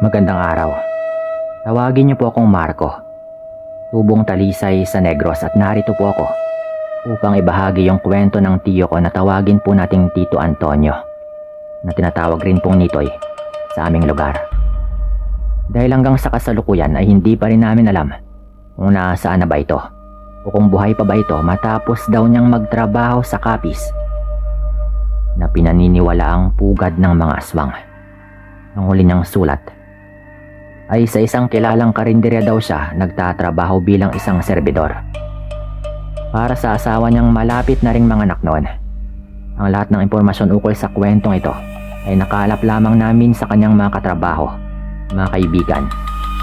Magandang araw. Tawagin niyo po akong Marco. Tubong talisay sa Negros at narito po ako upang ibahagi yung kwento ng tiyo ko na tawagin po nating Tito Antonio, na tinatawag rin pong Nitoy sa aming lugar. Dahil hanggang sa kasalukuyan ay hindi pa rin namin alam kung nasaan na ba ito o kung buhay pa ba ito matapos daw niyang magtrabaho sa kapis na pinaniniwalaang pugad ng mga aswang. Ang huli niyang sulat ay sa isang kilalang karinderya daw siya nagtatrabaho bilang isang serbidor. Para sa asawa niyang malapit na ring mga anak noon. Ang lahat ng impormasyon ukol sa kwentong ito ay nakalap lamang namin sa kanyang mga katrabaho, mga kaibigan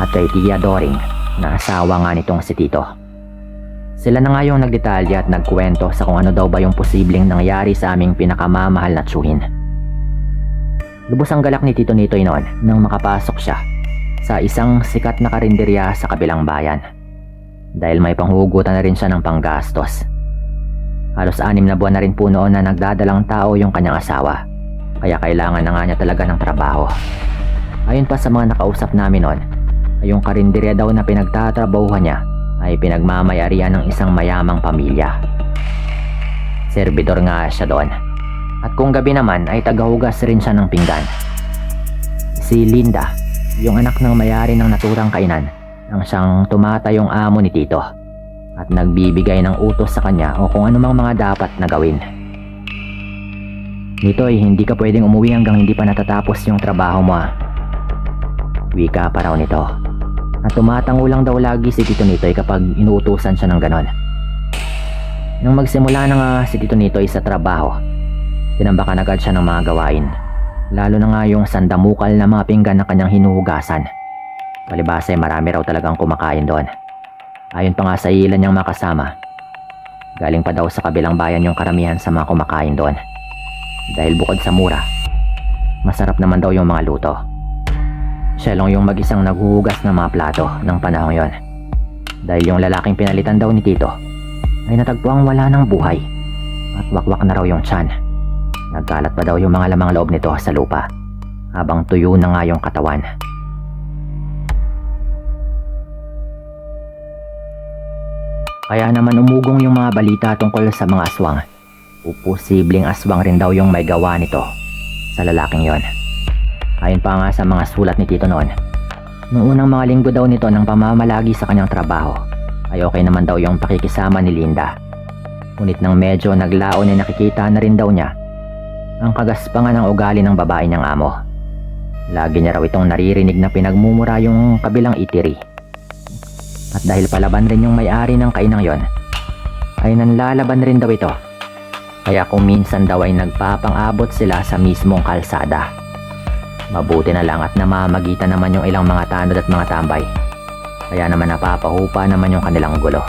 at kay Tia Doring na asawa nga nitong si Tito. Sila na nga yung nagdetalya at nagkwento sa kung ano daw ba yung posibleng nangyari sa aming pinakamamahal na tsuhin. Lubos ang galak ni Tito Nitoy noon nang makapasok siya sa isang sikat na karinderya sa kabilang bayan. Dahil may panghugutan na rin siya ng panggastos. Halos 6 na buwan na rin po noon na nagdadalang tao yung kanyang asawa. Kaya kailangan na nga niya talaga ng trabaho. Ayon pa sa mga nakausap namin noon, ay yung karinderya daw na pinagtatrabahuhan niya ay pinagmamayarian ng isang mayamang pamilya. Serbidor nga siya doon. At kung gabi naman ay tagahugas rin siya ng pinggan. Si Linda, yung anak ng mayari ng naturang kainan, ang siyang tumatayong amo ni Tito at nagbibigay ng utos sa kanya o kung anumang mga dapat na gawin. Nitoy, hindi ka pwedeng umuwi hanggang hindi pa natatapos yung trabaho mo. Wika pa raw nito. At tumatango lang daw lagi si Tito Nitoy kapag inuutusan siya ng ganon. Nang magsimula na nga si Tito Nitoy sa trabaho, tinambakan agad siya ng mga gawain. Lalo na nga yung sandamukal na mga pinggan na kanyang hinuhugasan. Palibasa ay marami raw talagang kumakain doon. Ayon pa nga sa ilan niyang makasama, galing pa daw sa kabilang bayan yung karamihan sa mga kumakain doon. Dahil bukod sa mura, masarap naman daw yung mga luto. Siya lang yung mag-isang naghuhugas ng mga plato ng panahon yon. Dahil yung lalaking pinalitan daw ni Tito ay natagpuang wala ng buhay at wakwak na raw yung tiyan. Nagkalat pa daw yung mga lamang loob nito sa lupa habang tuyo na nga yung katawan. Kaya naman umugong yung mga balita tungkol sa mga aswang o posibleng aswang rin daw yung may gawa nito sa lalaking yon. Ayon pa nga sa mga sulat ni Tito noon, noong unang mga linggo daw nito ng pamamalagi sa kanyang trabaho ay okay naman daw yung pakikisama ni Linda. Ngunit nang medyo naglaon ay nakikita na rin daw niya ang kagaspangan ng ugali ng babae niyang amo. Lagi niya raw itong naririnig na pinagmumura yung kabilang itiri. At dahil palaban rin yung may-ari ng kainang yon, ay nanlalaban rin daw ito. Kaya kung minsan daw ay nagpapang-abot sila sa mismong kalsada. Mabuti na lang at namamagitan naman yung ilang mga tanod at mga tambay. Kaya naman napapahupa naman yung kanilang gulo.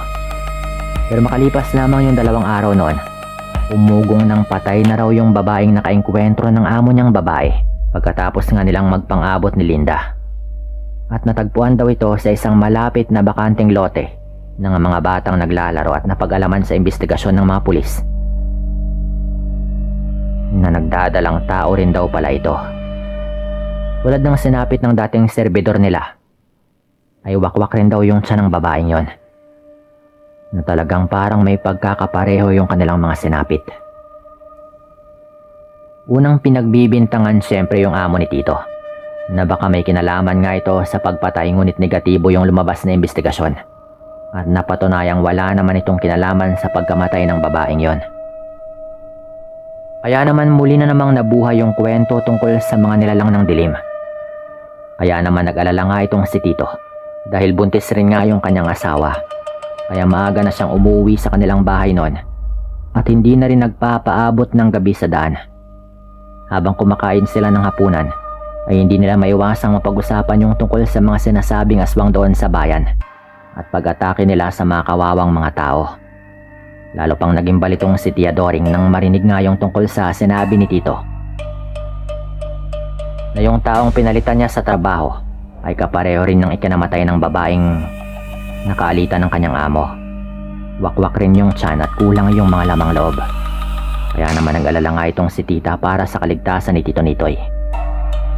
Pero makalipas lamang yung 2 araw noon, umugong ng patay na raw yung babaeng nakaengkwentro ng amo niyang babae pagkatapos nga nilang magpang-abot ni Linda. At natagpuan daw ito sa isang malapit na bakanting lote ng mga batang naglalaro at napag-alaman sa investigasyon ng mga pulis na nagdadalang tao rin daw pala ito. Tulad ng sinapit ng dating serbidor nila, ay wakwak rin daw yung tiyan ng babaeng yon, na talagang parang may pagkakapareho yung kanilang mga sinapit. Unang pinagbibintangan siyempre yung amo ni Tito, na baka may kinalaman nga ito sa pagpatay ngunit negatibo yung lumabas na investigasyon. At napatunayang wala naman itong kinalaman sa pagkamatay ng babaeng yon. Kaya naman muli na namang nabuhay yung kwento tungkol sa mga nilalang ng dilim. Kaya naman nag-alala nga itong si Tito dahil buntis rin nga yung kanyang asawa. Kaya maaga na siyang umuwi sa kanilang bahay noon at hindi na rin nagpapaabot ng gabi sa daan. Habang kumakain sila ng hapunan ay hindi nila maiwasang mapag-usapan yung tungkol sa mga sinasabing aswang doon sa bayan at pag-atake nila sa mga kawawang mga tao. Lalo pang naging balitong si Tia Doring nang marinig nga yung tungkol sa sinabi ni Tito na yung taong pinalitan niya sa trabaho ay kapareho rin ng ikinamatay ng babaeng nakaalitan ng kanyang amo. Wakwak rin yung tiyan at kulang yung mga lamang loob. Kaya naman nag-alala nga itong si Tita para sa kaligtasan ni Tito Nitoy.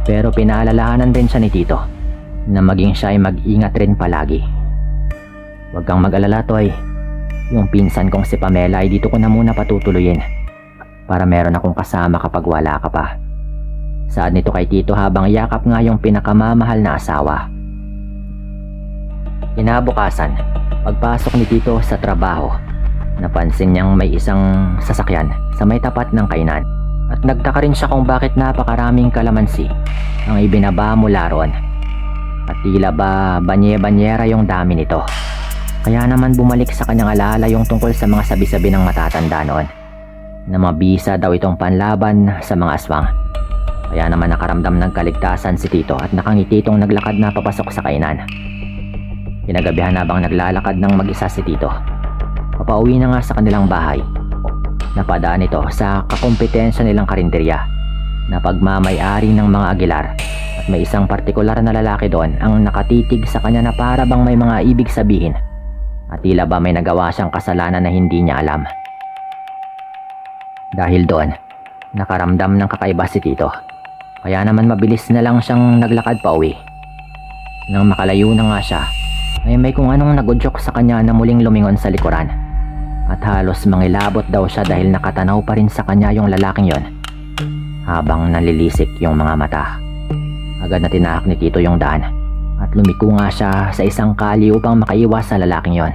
Pero pinaalalahanan din siya ni Tito na maging siya ay mag-ingat rin palagi. Huwag kang mag-alala, Toy. Yung pinsan kong si Pamela ay dito ko na muna patutuloyin para meron akong kasama kapag wala ka pa. Saad nito kay Tito habang yakap nga yung pinakamamahal na asawa. Kinabukasan, pagpasok ni Tito sa trabaho, napansin niyang may isang sasakyan sa may tapat ng kainan. At nagtaka rin siya kung bakit napakaraming kalamansi ang ibinaba mula roon. At tila ba banye-banyera yung dami nito. Kaya naman bumalik sa kanyang alaala yung tungkol sa mga sabi-sabi ng matatanda noon na mabisa daw itong panlaban sa mga aswang. Kaya naman nakaramdam ng kaligtasan si Tito at nakangiti itong naglakad na papasok sa kainan. Kinagabihan habang naglalakad ng mag-isa si Tito, papauwi na nga sa kanilang bahay. Napadaan ito sa kakumpetensya nilang karinderya na pagmamay-ari ng mga Aguilar at may isang partikular na lalaki doon ang nakatitig sa kanya na para bang may mga ibig sabihin at tila ba may nagawa siyang kasalanan na hindi niya alam. Dahil doon, nakaramdam ng kakaiba si Tito, kaya naman mabilis na lang siyang naglakad pa uwi. Nang makalayo na nga siya, ay may kung anong nagudyok sa kanya na muling lumingon sa likuran. At halos mangilabot daw siya dahil nakatanaw pa rin sa kanya yung lalaking yon habang nalilisik yung mga mata. Agad na tinahak ni Tito yung daan at lumiko nga siya sa isang kalye upang makaiwas sa lalaking yon.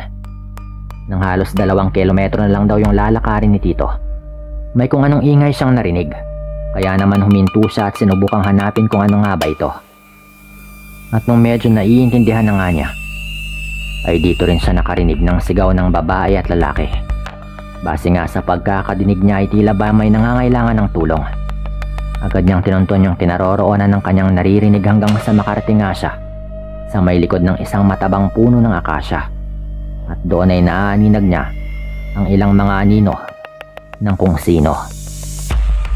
Nang halos 2 kilometro na lang daw yung lalakarin ni Tito, may kung anong ingay siyang narinig. Kaya naman huminto siya at sinubukang hanapin kung ano nga ba ito. At nung medyo naiintindihan na nga niya, ay dito rin siya nakarinig ng sigaw ng babae at lalaki. Base nga sa pagkakadinig niya ay tila ba may nangangailangan ng tulong. Agad niyang tinunton yung kinaroroonan ng kanyang naririnig hanggang sa makarating nga siya sa may likod ng isang matabang puno ng akasya. At doon ay naaninag niya ang ilang mga anino ng kung sino.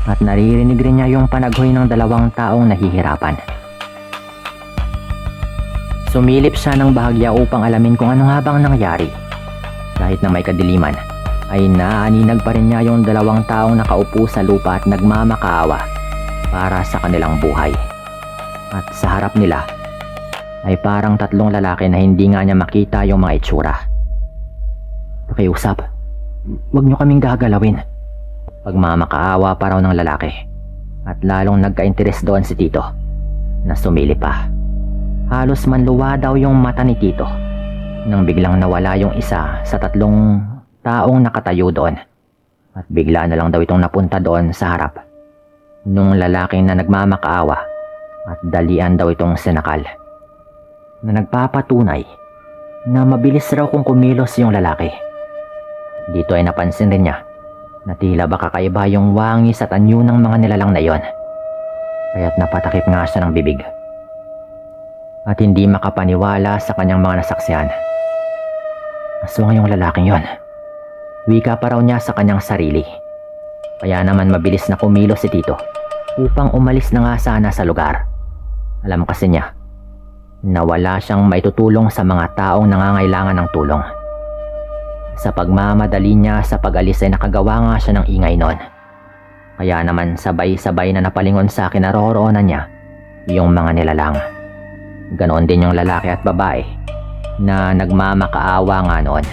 At naririnig rin niya yung panaghoy ng 2 taong nahihirapan. Sumilip siya ng bahagya upang alamin kung ano nga bang nangyari. Kahit na may kadiliman, ay naaninag pa rin niya yung 2 taong nakaupo sa lupa at nagmamakaawa para sa kanilang buhay. At sa harap nila, ay parang 3 lalaki na hindi nga niya makita yung mga itsura. Pakiusap, huwag niyo kaming gagalawin. Pagmamakaawa pa raw ng lalaki. At lalong nagka-interes doon si Tito na sumilip pa. Halos manluwa daw yung mata ni Tito nang biglang nawala yung isa sa 3 taong nakatayo doon. At bigla na lang daw itong napunta doon sa harap nung lalaking na nagmamakaawa at dalian daw itong sinakal. Na nagpapatunay na mabilis raw kung kumilos yung lalaki. Dito ay napansin rin niya na tila ba kakaiba yung wangis at anyo ng mga nilalang na yon. Kaya't napatakip nga siya ng bibig. At hindi makapaniwala sa kanyang mga nasaksihan. Aswang yung lalaking yon. Wika pa raw niya sa kanyang sarili. Kaya naman mabilis na kumilos si Tito upang umalis na nga sana sa lugar. Alam kasi niya na wala siyang maitutulong sa mga taong nangangailangan ng tulong. Sa pagmamadali niya sa pag-alis ay nakagawa nga siya ng ingay noon. Kaya naman sabay-sabay na napalingon sa kinaroroonan niya yung mga nilalang. Ganon din yung lalaki at babae na nagmamakaawa nga noon.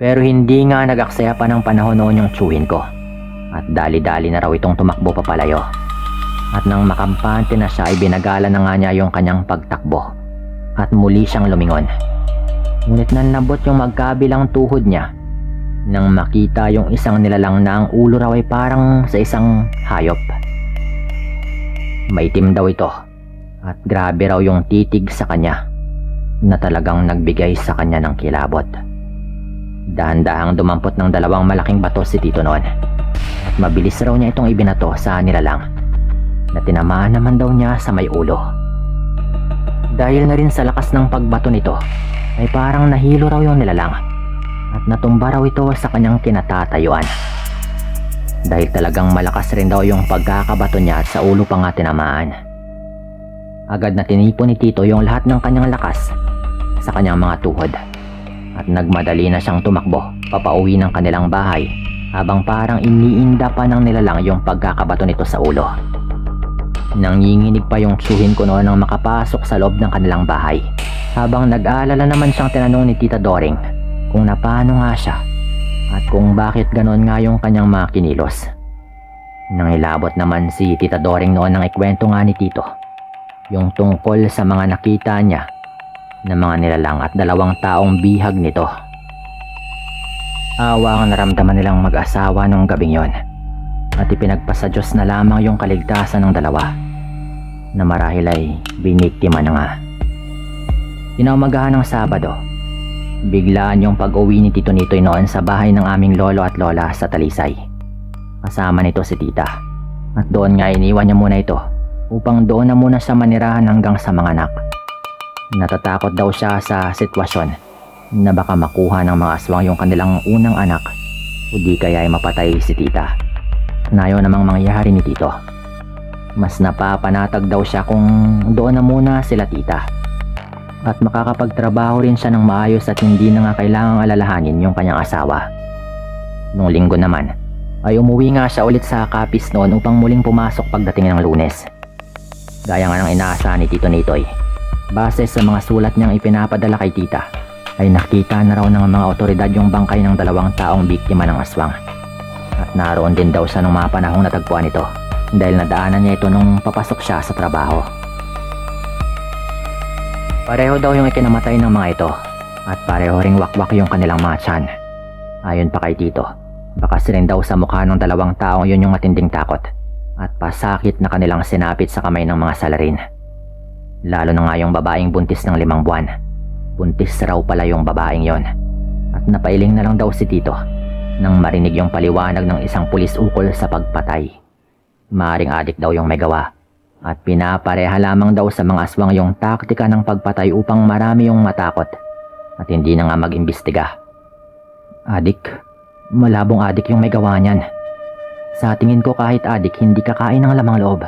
Pero hindi nga nag-aksaya pa ng panahon noon yung tsuhin ko. At dali-dali na raw itong tumakbo papalayo. At nang makampante na siya ay binagala na nga niya yung kanyang pagtakbo. At muli siyang lumingon. Ngunit nanlambot yung magkabilang tuhod niya nang makita yung isang nilalang na ang ulo raw ay parang sa isang hayop. Maitim daw ito. At grabe raw yung titig sa kanya na talagang nagbigay sa kanya ng kilabot. Dahan-dahang dumampot ng 2 malaking bato si Tito noon. At mabilis raw niya itong ibinato sa nilalang na tinamaan naman daw niya sa may ulo. Dahil na rin sa lakas ng pagbato nito ay parang nahilo raw yung nilalang at natumba raw ito sa kanyang kinatatayuan. Dahil talagang malakas rin daw yung pagkakabato niya at sa ulo pa nga tinamaan. Agad na tinipon ni Tito yung lahat ng kanyang lakas sa kanyang mga tuhod at nagmadali na siyang tumakbo papauwi ng kanilang bahay habang parang iniinda pa ng nilalang yung pagkakabato nito sa ulo. Nanginginig pa yung tsuhin ko noon nang makapasok sa loob ng kanilang bahay. Habang nag-aalala naman siyang tinanong ni Tita Doring kung napano nga siya at kung bakit ganon nga yung kanyang mga kinilos. Nangilabot naman si Tita Doring noon nang ikwento nga ni Tito yung tungkol sa mga nakita niya na mga nilalang at 2 taong bihag nito. Awa ang naramdaman nilang mag-asawa nung gabing yon at ipinagpasa Diyos na lamang yung kaligtasan ng dalawa na marahil ay biniktima na nga. Kinaumagahan ng Sabado, biglaan yung pag-uwi ni Tito Nitoy noon sa bahay ng aming lolo at lola sa Talisay. Kasama nito si tita at doon nga iniwan niya muna ito upang doon na muna siya manirahan hanggang sa mga anak. Natatakot daw siya sa sitwasyon na baka makuha ng mga aswang yung kanilang unang anak o di kaya ay mapatay si tita. Na ayaw namang mangyari ni Tito. Mas napapanatag daw siya kung doon na muna sila tita at makakapagtrabaho rin siya ng maayos at hindi na nga kailangang alalahanin yung kanyang asawa. Nung linggo naman ay umuwi nga siya ulit sa Capiz noon upang muling pumasok pagdating ng Lunes. Gaya nga ng inaasahan ni Tito Nitoy, base sa mga sulat niyang ipinapadala kay tita ay nakita na raw ng mga otoridad yung bangkay ng 2 taong biktima ng aswang. At naroon din daw siya nung mga panahong natagpuan ito dahil nadaanan niya ito nung papasok siya sa trabaho. Pareho daw yung ikinamatay ng mga ito at pareho ring wakwak yung kanilang mga tiyan. Ayon pa kay Tito, bakas rin daw sa mukha ng 2 taong yun yung matinding takot at pasakit na kanilang sinapit sa kamay ng mga salarin. Lalo na nga yung babaeng buntis ng 5 buwan. Buntis raw pala yung babaeng yon at napailing na lang daw si Tito nang marinig yung paliwanag ng isang pulis ukol sa pagpatay. Maaring adik daw yung may gawa at pinapareha lamang daw sa mga aswang yung taktika ng pagpatay upang marami yung matakot at hindi na nga mag-imbestiga. Adik? Malabong adik yung may gawa niyan. Sa tingin ko kahit adik hindi kakain ng lamang loob.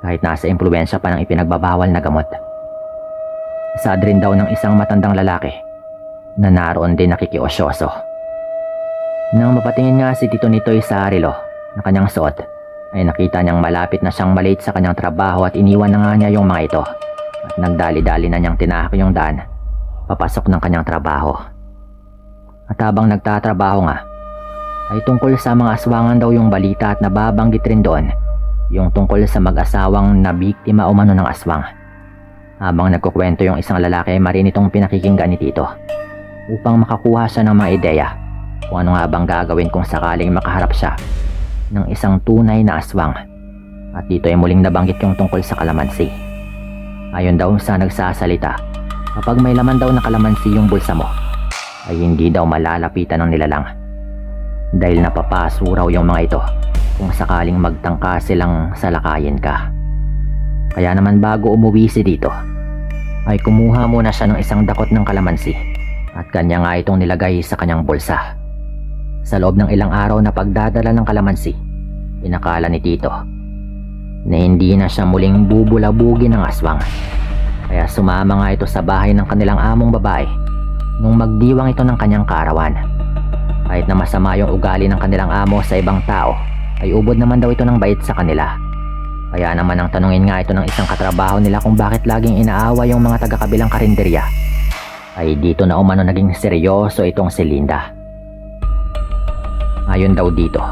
Kahit nasa impluwensya pa ng ipinagbabawal na gamot. Sad rin daw ng isang matandang lalaki na naroon din nakikiosyoso. Nang mapatingin nga si Tito Nitoy sa relo na kanyang suot, ay nakita niyang malapit na siyang malate sa kanyang trabaho at iniwan na nga niya yung mga ito at nagdali-dali na niyang tinahak yung daan papasok ng kanyang trabaho. At habang nagtatrabaho nga, ay tungkol sa mga aswangan daw yung balita at nababanggit rin doon yung tungkol sa mag-asawang na biktima umano ng aswang. Habang nagkukwento yung isang lalaki ay marinitong pinakikinggan ni Tito upang makakuha siya ng mga ideya kung ano nga bang gagawin kung sakaling makaharap siya ng isang tunay na aswang. At dito ay muling nabanggit yung tungkol sa kalamansi. Ayon daw sa nagsasalita, kapag may laman daw na kalamansi yung bulsa mo, ay hindi daw malalapitan ng nilalang. Dahil napapaso raw yung mga ito kung sakaling magtangka silang salakayin ka. Kaya naman bago umuwi si Tito, ay kumuha muna siya ng isang dakot ng kalamansi at kanya nga itong nilagay sa kanyang bulsa. Sa loob ng ilang araw na pagdadala ng kalamansi, inakala ni Tito na hindi na siya muling bubulabugin ng aswang. Kaya sumama nga ito sa bahay ng kanilang among babae nung magdiwang ito ng kanyang kaarawan. Kahit na masama yung ugali ng kanilang amo sa ibang tao, ay ubod naman daw ito ng bait sa kanila. Kaya naman ang tanungin nga ito ng isang katrabaho nila kung bakit laging inaawa yung mga taga-kabilang karinderya, ay dito na umano naging seryoso itong si Linda. Ayon daw dito,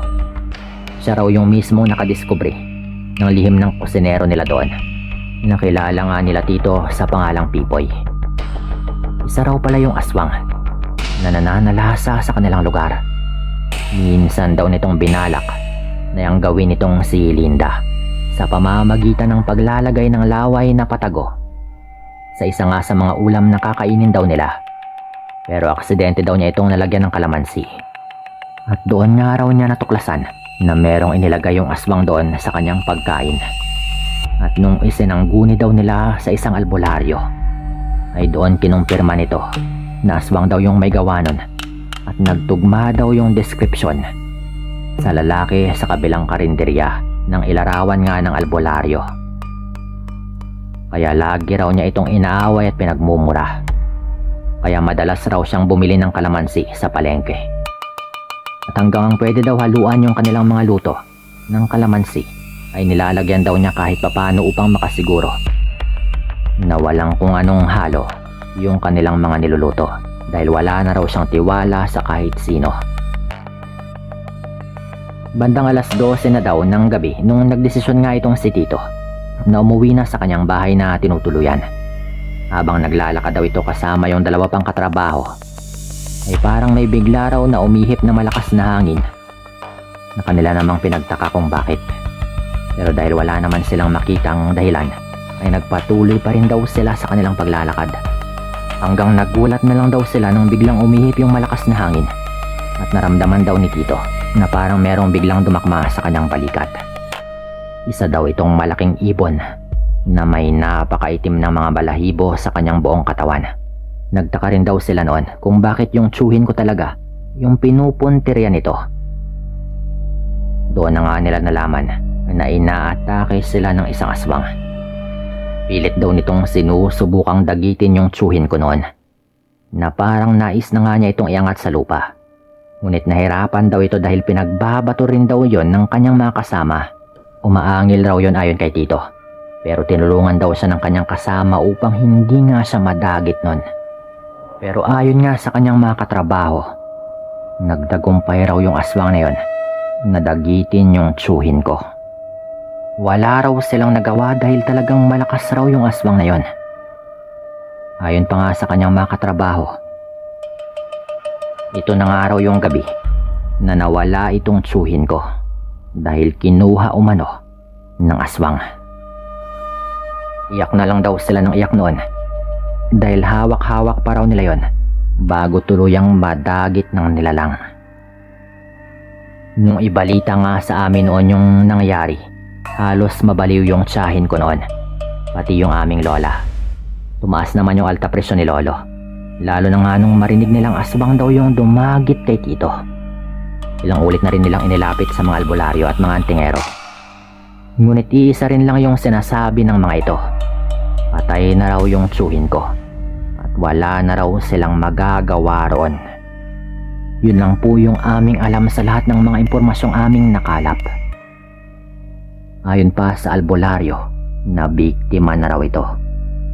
siya raw yung mismong nakadiskubre ng lihim ng kusinero nila doon. Nakilala nga nila Tito sa pangalang Pipoy. Isa raw pala yung aswang na nananalasa sa kanilang lugar. Minsan daw nitong binalak na yung gawin nitong si Linda sa pamamagitan ng paglalagay ng laway na patago sa isa nga sa mga ulam na kakainin daw nila. Pero aksidente daw niya itong nalagyan ng kalamansi. At doon nga raw niya natuklasan na merong inilagay yung aswang doon sa kanyang pagkain. At nung isinangguni daw nila sa isang albularyo, ay doon kinumpirma nito na aswang daw yung may gawa nun. At nagtugma daw yung description sa lalaki sa kabilang karinderya ng ilarawan nga ng albularyo. Kaya lagi raw niya itong inaaway at pinagmumura. Kaya madalas raw siyang bumili ng kalamansi sa palengke. At hanggang pwede daw haluan yung kanilang mga luto ng kalamansi ay nilalagyan daw niya kahit papano upang makasiguro na walang kung anong halo yung kanilang mga niluluto dahil wala na raw siyang tiwala sa kahit sino. Bandang 12:00 na daw ng gabi nung nagdesisyon nga itong si Tito na umuwi na sa kanyang bahay na tinutuluyan. Habang naglalakad daw ito kasama yung dalawa pang katrabaho, ay parang may bigla raw na umihip na malakas na hangin na kanila namang pinagtaka kung bakit. Pero dahil wala naman silang makitang dahilan, ay nagpatuloy pa rin daw sila sa kanilang paglalakad. Hanggang nagulat na lang daw sila nung biglang umihip yung malakas na hangin at naramdaman daw ni Tito na parang merong biglang dumakma sa kanyang balikat. Isa daw itong malaking ibon na may napakaitim ng mga balahibo sa kanyang buong katawan. Nagtaka rin daw sila noon kung bakit yung tsuhin ko talaga yung pinupuntirya nito. Doon na nga nila nalaman na inaatake sila ng isang aswang. Pilit daw nitong sinusubukang dagitin yung tsuhin ko noon, na parang nais na nga niya itong iangat sa lupa. Ngunit nahirapan daw ito dahil pinagbabato rin daw yon ng kanyang mga kasama. Umaangil raw yon ayon kay Tito, pero tinulungan daw siya ng kanyang kasama upang hindi nga siya madagit nun. Pero ayon nga sa kanyang mga katrabaho, nagdagumpay raw yung aswang na yon na dagitin yung tsuhin ko. Wala raw silang nagawa dahil talagang malakas raw yung aswang na yon. Ayon pa nga sa kanyang mga katrabaho, ito na nga raw yung gabi na nawala itong tsuhin ko dahil kinuha umano ng aswang. Iyak na lang daw sila ng iyak noon dahil hawak-hawak pa raw nila yon bago tuluyang madagit ng nilalang. Nung ibalita nga sa amin noon yung nangyari, halos mabaliw yung tiyahin ko noon, pati yung aming lola. Tumaas naman yung alta presyon ni Lolo, lalo na nga nung marinig nilang aswang daw yung dumagit kay Tito. Ilang ulit na rin nilang inilapit sa mga albularyo at mga antingero. Ngunit iisa rin lang yung sinasabi ng mga ito: patay na raw yung tsuhin ko at wala na raw silang magagawa roon. Yun lang po yung aming alam sa lahat ng mga impormasyong aming nakalap. Ayon pa sa albularyo, na biktima na raw ito.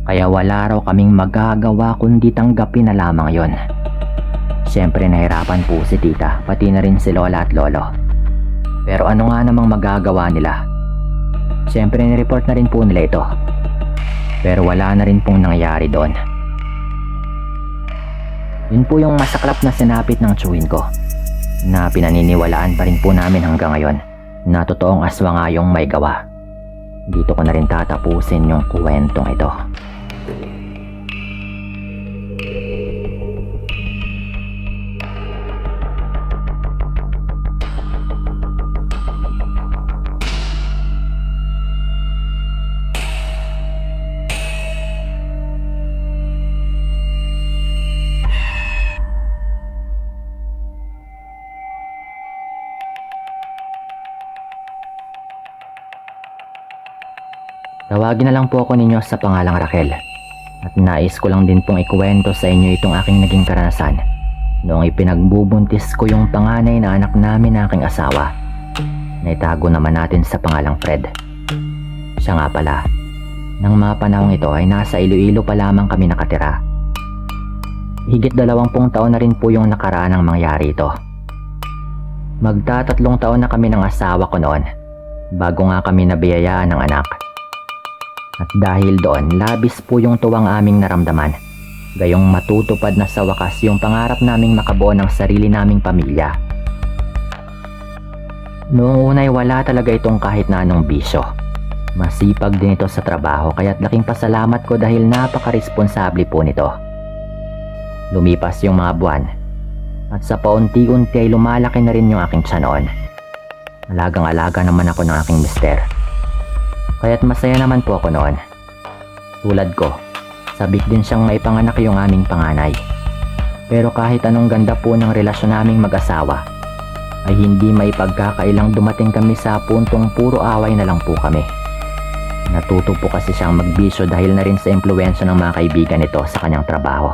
Kaya wala raw kaming magagawa kundi tanggapin na lamang yon. Siyempre nahirapan po si Tita, pati na rin si Lola at Lolo. Pero ano nga namang magagawa nila? Siyempre nireport na rin po nila ito. Pero wala na rin pong nangyari doon. Yun po yung masaklap na sinapit ng tsuhin ko, na pinaniniwalaan pa rin po namin hanggang ngayon na totoong aswang nga yung may gawa. Dito ko na rin tatapusin yung kwentong ito. Tawagin na lang po ako ninyo sa pangalang Raquel, at nais ko lang din pong ikuwento sa inyo itong aking naging karanasan noong ipinagbubuntis ko yung panganay na anak namin na aking asawa, na itago naman natin sa pangalang Fred. Siya nga pala, nang mga panahong ito ay nasa Iloilo pa lamang kami nakatira. Higit 20 taon na rin po yung nakaraan ng mangyari ito. Magta-3 taon na kami ng asawa ko noon bago nga kami nabiyayaan ng anak. At dahil doon, labis po yung tuwang aming naramdaman, gayong matutupad na sa wakas yung pangarap naming makabuo ng sarili naming pamilya. Noong unay wala talaga itong kahit na anong bisyo. Masipag din ito sa trabaho, kaya't laking pasalamat ko dahil napaka-responsable po nito. Lumipas yung mga buwan, at sa paunti-unti ay lumalaki na rin yung aking tiyan noon. Alagang-alaga naman ako ng aking mister. Kaya't masaya naman po ako noon. Tulad ko, sabik din siyang maipanganak yung aming panganay. Pero kahit anong ganda po ng relasyon naming mag-asawa, ay hindi maipagkakailang dumating kami sa puntong puro away na lang po kami. Natuto po kasi siyang magbisyo dahil na rin sa impluwensya ng mga kaibigan nito sa kanyang trabaho.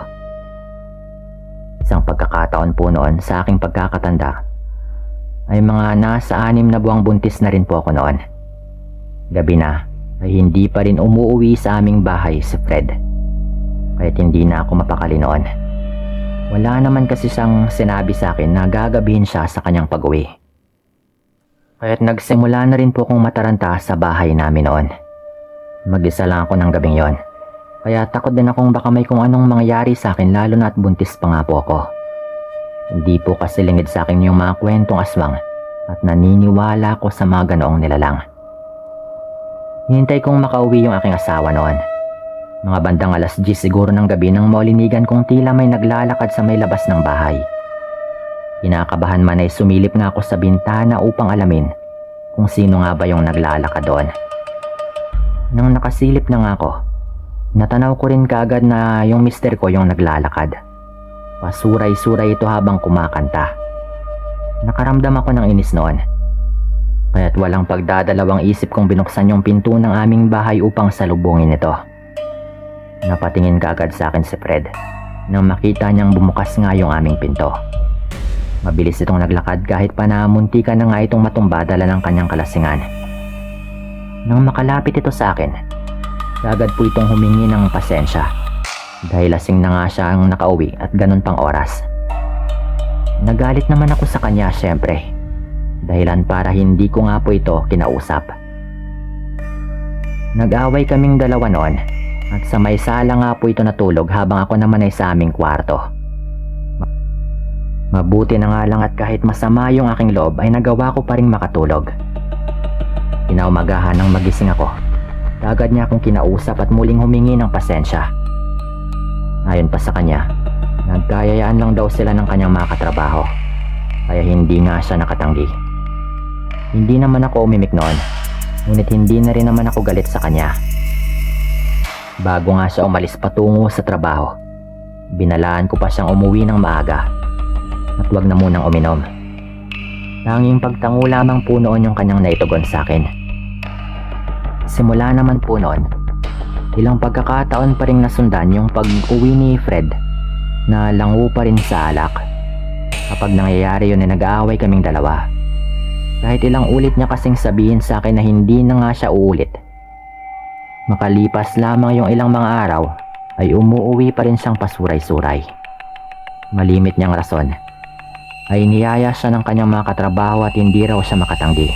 Isang pagkakataon po noon sa aking pagkakatanda, ay mga nasa 6 na buwang buntis na rin po ako noon. Gabi na ay hindi pa rin umuuwi sa aming bahay si Fred. Kaya't hindi na ako mapakali noon. Wala naman kasi siyang sinabi sa akin na gagabihin siya sa kanyang pag-uwi. Kaya't nagsimula na rin po akong mataranta sa bahay namin noon. Mag-isa lang ako ng gabing yon. Kaya takot din akong baka may kung anong mangyari sa akin, lalo na at buntis pa nga po ako. Hindi po kasi lingid sa akin yung mga kwentong aswang at naniniwala ko sa mga ganoong nilalang. Hinintay kong makauwi yung aking asawa noon. Mga bandang 10:00 siguro ng gabi nang maulinigan kong tila may naglalakad sa may labas ng bahay. Kinakabahan man ay sumilip na ako sa bintana upang alamin kung sino nga ba yung naglalakad doon. Nang nakasilip na nga ako, natanaw ko rin kaagad na yung mister ko yung naglalakad. Pasuray-suray ito habang kumakanta. Nakaramdam ako ng inis noon. Kaya't walang pagdadalawang isip kong binuksan yung pinto ng aming bahay upang salubungin ito. Napatingin kaagad sa akin si Fred nang makita niyang bumukas nga yung aming pinto. Mabilis itong naglakad kahit pa na muntikan na nga itong matumba dala ng kanyang kalasingan. Nang makalapit ito sa akin, agad po itong humingi ng pasensya dahil lasing na nga siya ang nakauwi at ganun pang oras. Nagalit naman ako sa kanya syempre, dahilan para hindi ko nga po ito kinausap. Nag-away kaming dalawa noon at sa may sala nga po ito natulog habang ako naman ay sa aming kwarto. Mabuti na nga lang at kahit masama yung aking loob ay nagawa ko pa ring makatulog. Kinaumagahan nang magising ako, agad niya akong kinausap at muling humingi ng pasensya. Ayon pa sa kanya, nagkayayaan lang daw sila ng kanyang mga katrabaho, kaya hindi nga siya nakatanggi. Hindi naman ako umimik noon, ngunit hindi na rin naman ako galit sa kanya. Bago nga siya umalis patungo sa trabaho, binalaan ko pa siyang umuwi ng maaga at wag na munang uminom. Tanging pagtango lamang po noon yung kanyang naitugon sa akin. Simula naman po noon, ilang pagkakataon pa rin nasundan yung pag-uwi ni Fred na lango pa rin sa alak. Kapag nangyayari yun ay nag-aaway kaming dalawa. Kahit ilang ulit niya kasing sabihin sa akin na hindi na nga siya uulit. Makalipas lamang yung ilang mga araw ay umuuwi pa rin siyang pasuray-suray. Malimit niyang rason ay niyaya siya ng kanyang mga katrabaho at hindi raw siya makatanggi.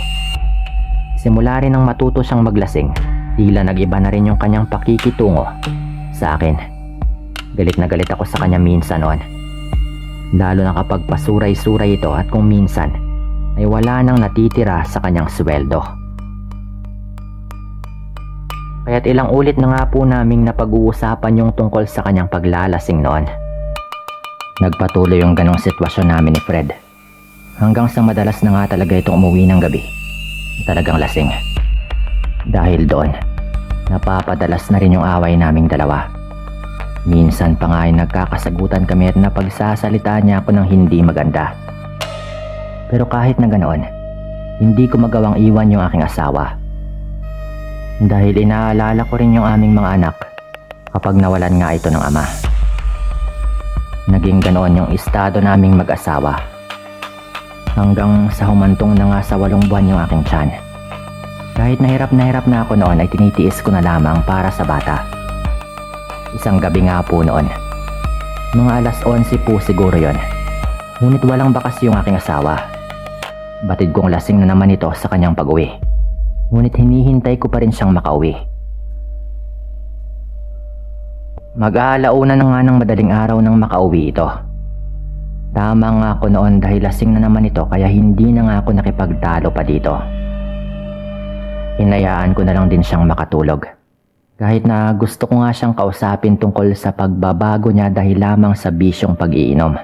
Simula rin nang matuto siyang maglasing, tila nag-iba na rin yung kanyang pakikitungo sa akin. Galit na galit ako sa kanya minsan noon, lalo na kapag pasuray-suray ito at kung minsan ay wala nang natitira sa kanyang sweldo. Kaya't ilang ulit na nga po naming napag-uusapan yung tungkol sa kanyang paglalasing noon. Nagpatuloy yung ganong sitwasyon namin ni Fred hanggang sa madalas na nga talaga itong umuwi ng gabi, talagang lasing. Dahil doon, napapadalas na rin yung away naming dalawa. Minsan pa nga ay nagkakasagutan kami at napagsasalita niya ako ng hindi maganda. Pero kahit na ganoon, hindi ko magawang iwan yung aking asawa. Dahil inaalala ko rin yung aming mga anak kapag nawalan nga ito ng ama. Naging ganoon yung estado naming mag-asawa. Hanggang sa humantong na nga sa 8 buwan yung aking tiyan. Kahit na hirap na ako noon ay tinitiis ko na lamang para sa bata. Isang gabi nga po noon. Mga 11:00 po siguro yon. Ngunit walang bakas yung aking asawa. Batid kong lasing na naman ito sa kanyang pag-uwi. Ngunit hinihintay ko pa rin siyang makauwi. Mag-aalauna na nga ng madaling araw nang makauwi ito. Tama nga ako noon dahil lasing na naman ito kaya hindi na nga ako nakipagtalo pa dito. Hinayaan ko na lang din siyang makatulog. Kahit na gusto ko nga siyang kausapin tungkol sa pagbabago niya dahil lamang sa bisyong pag-iinom.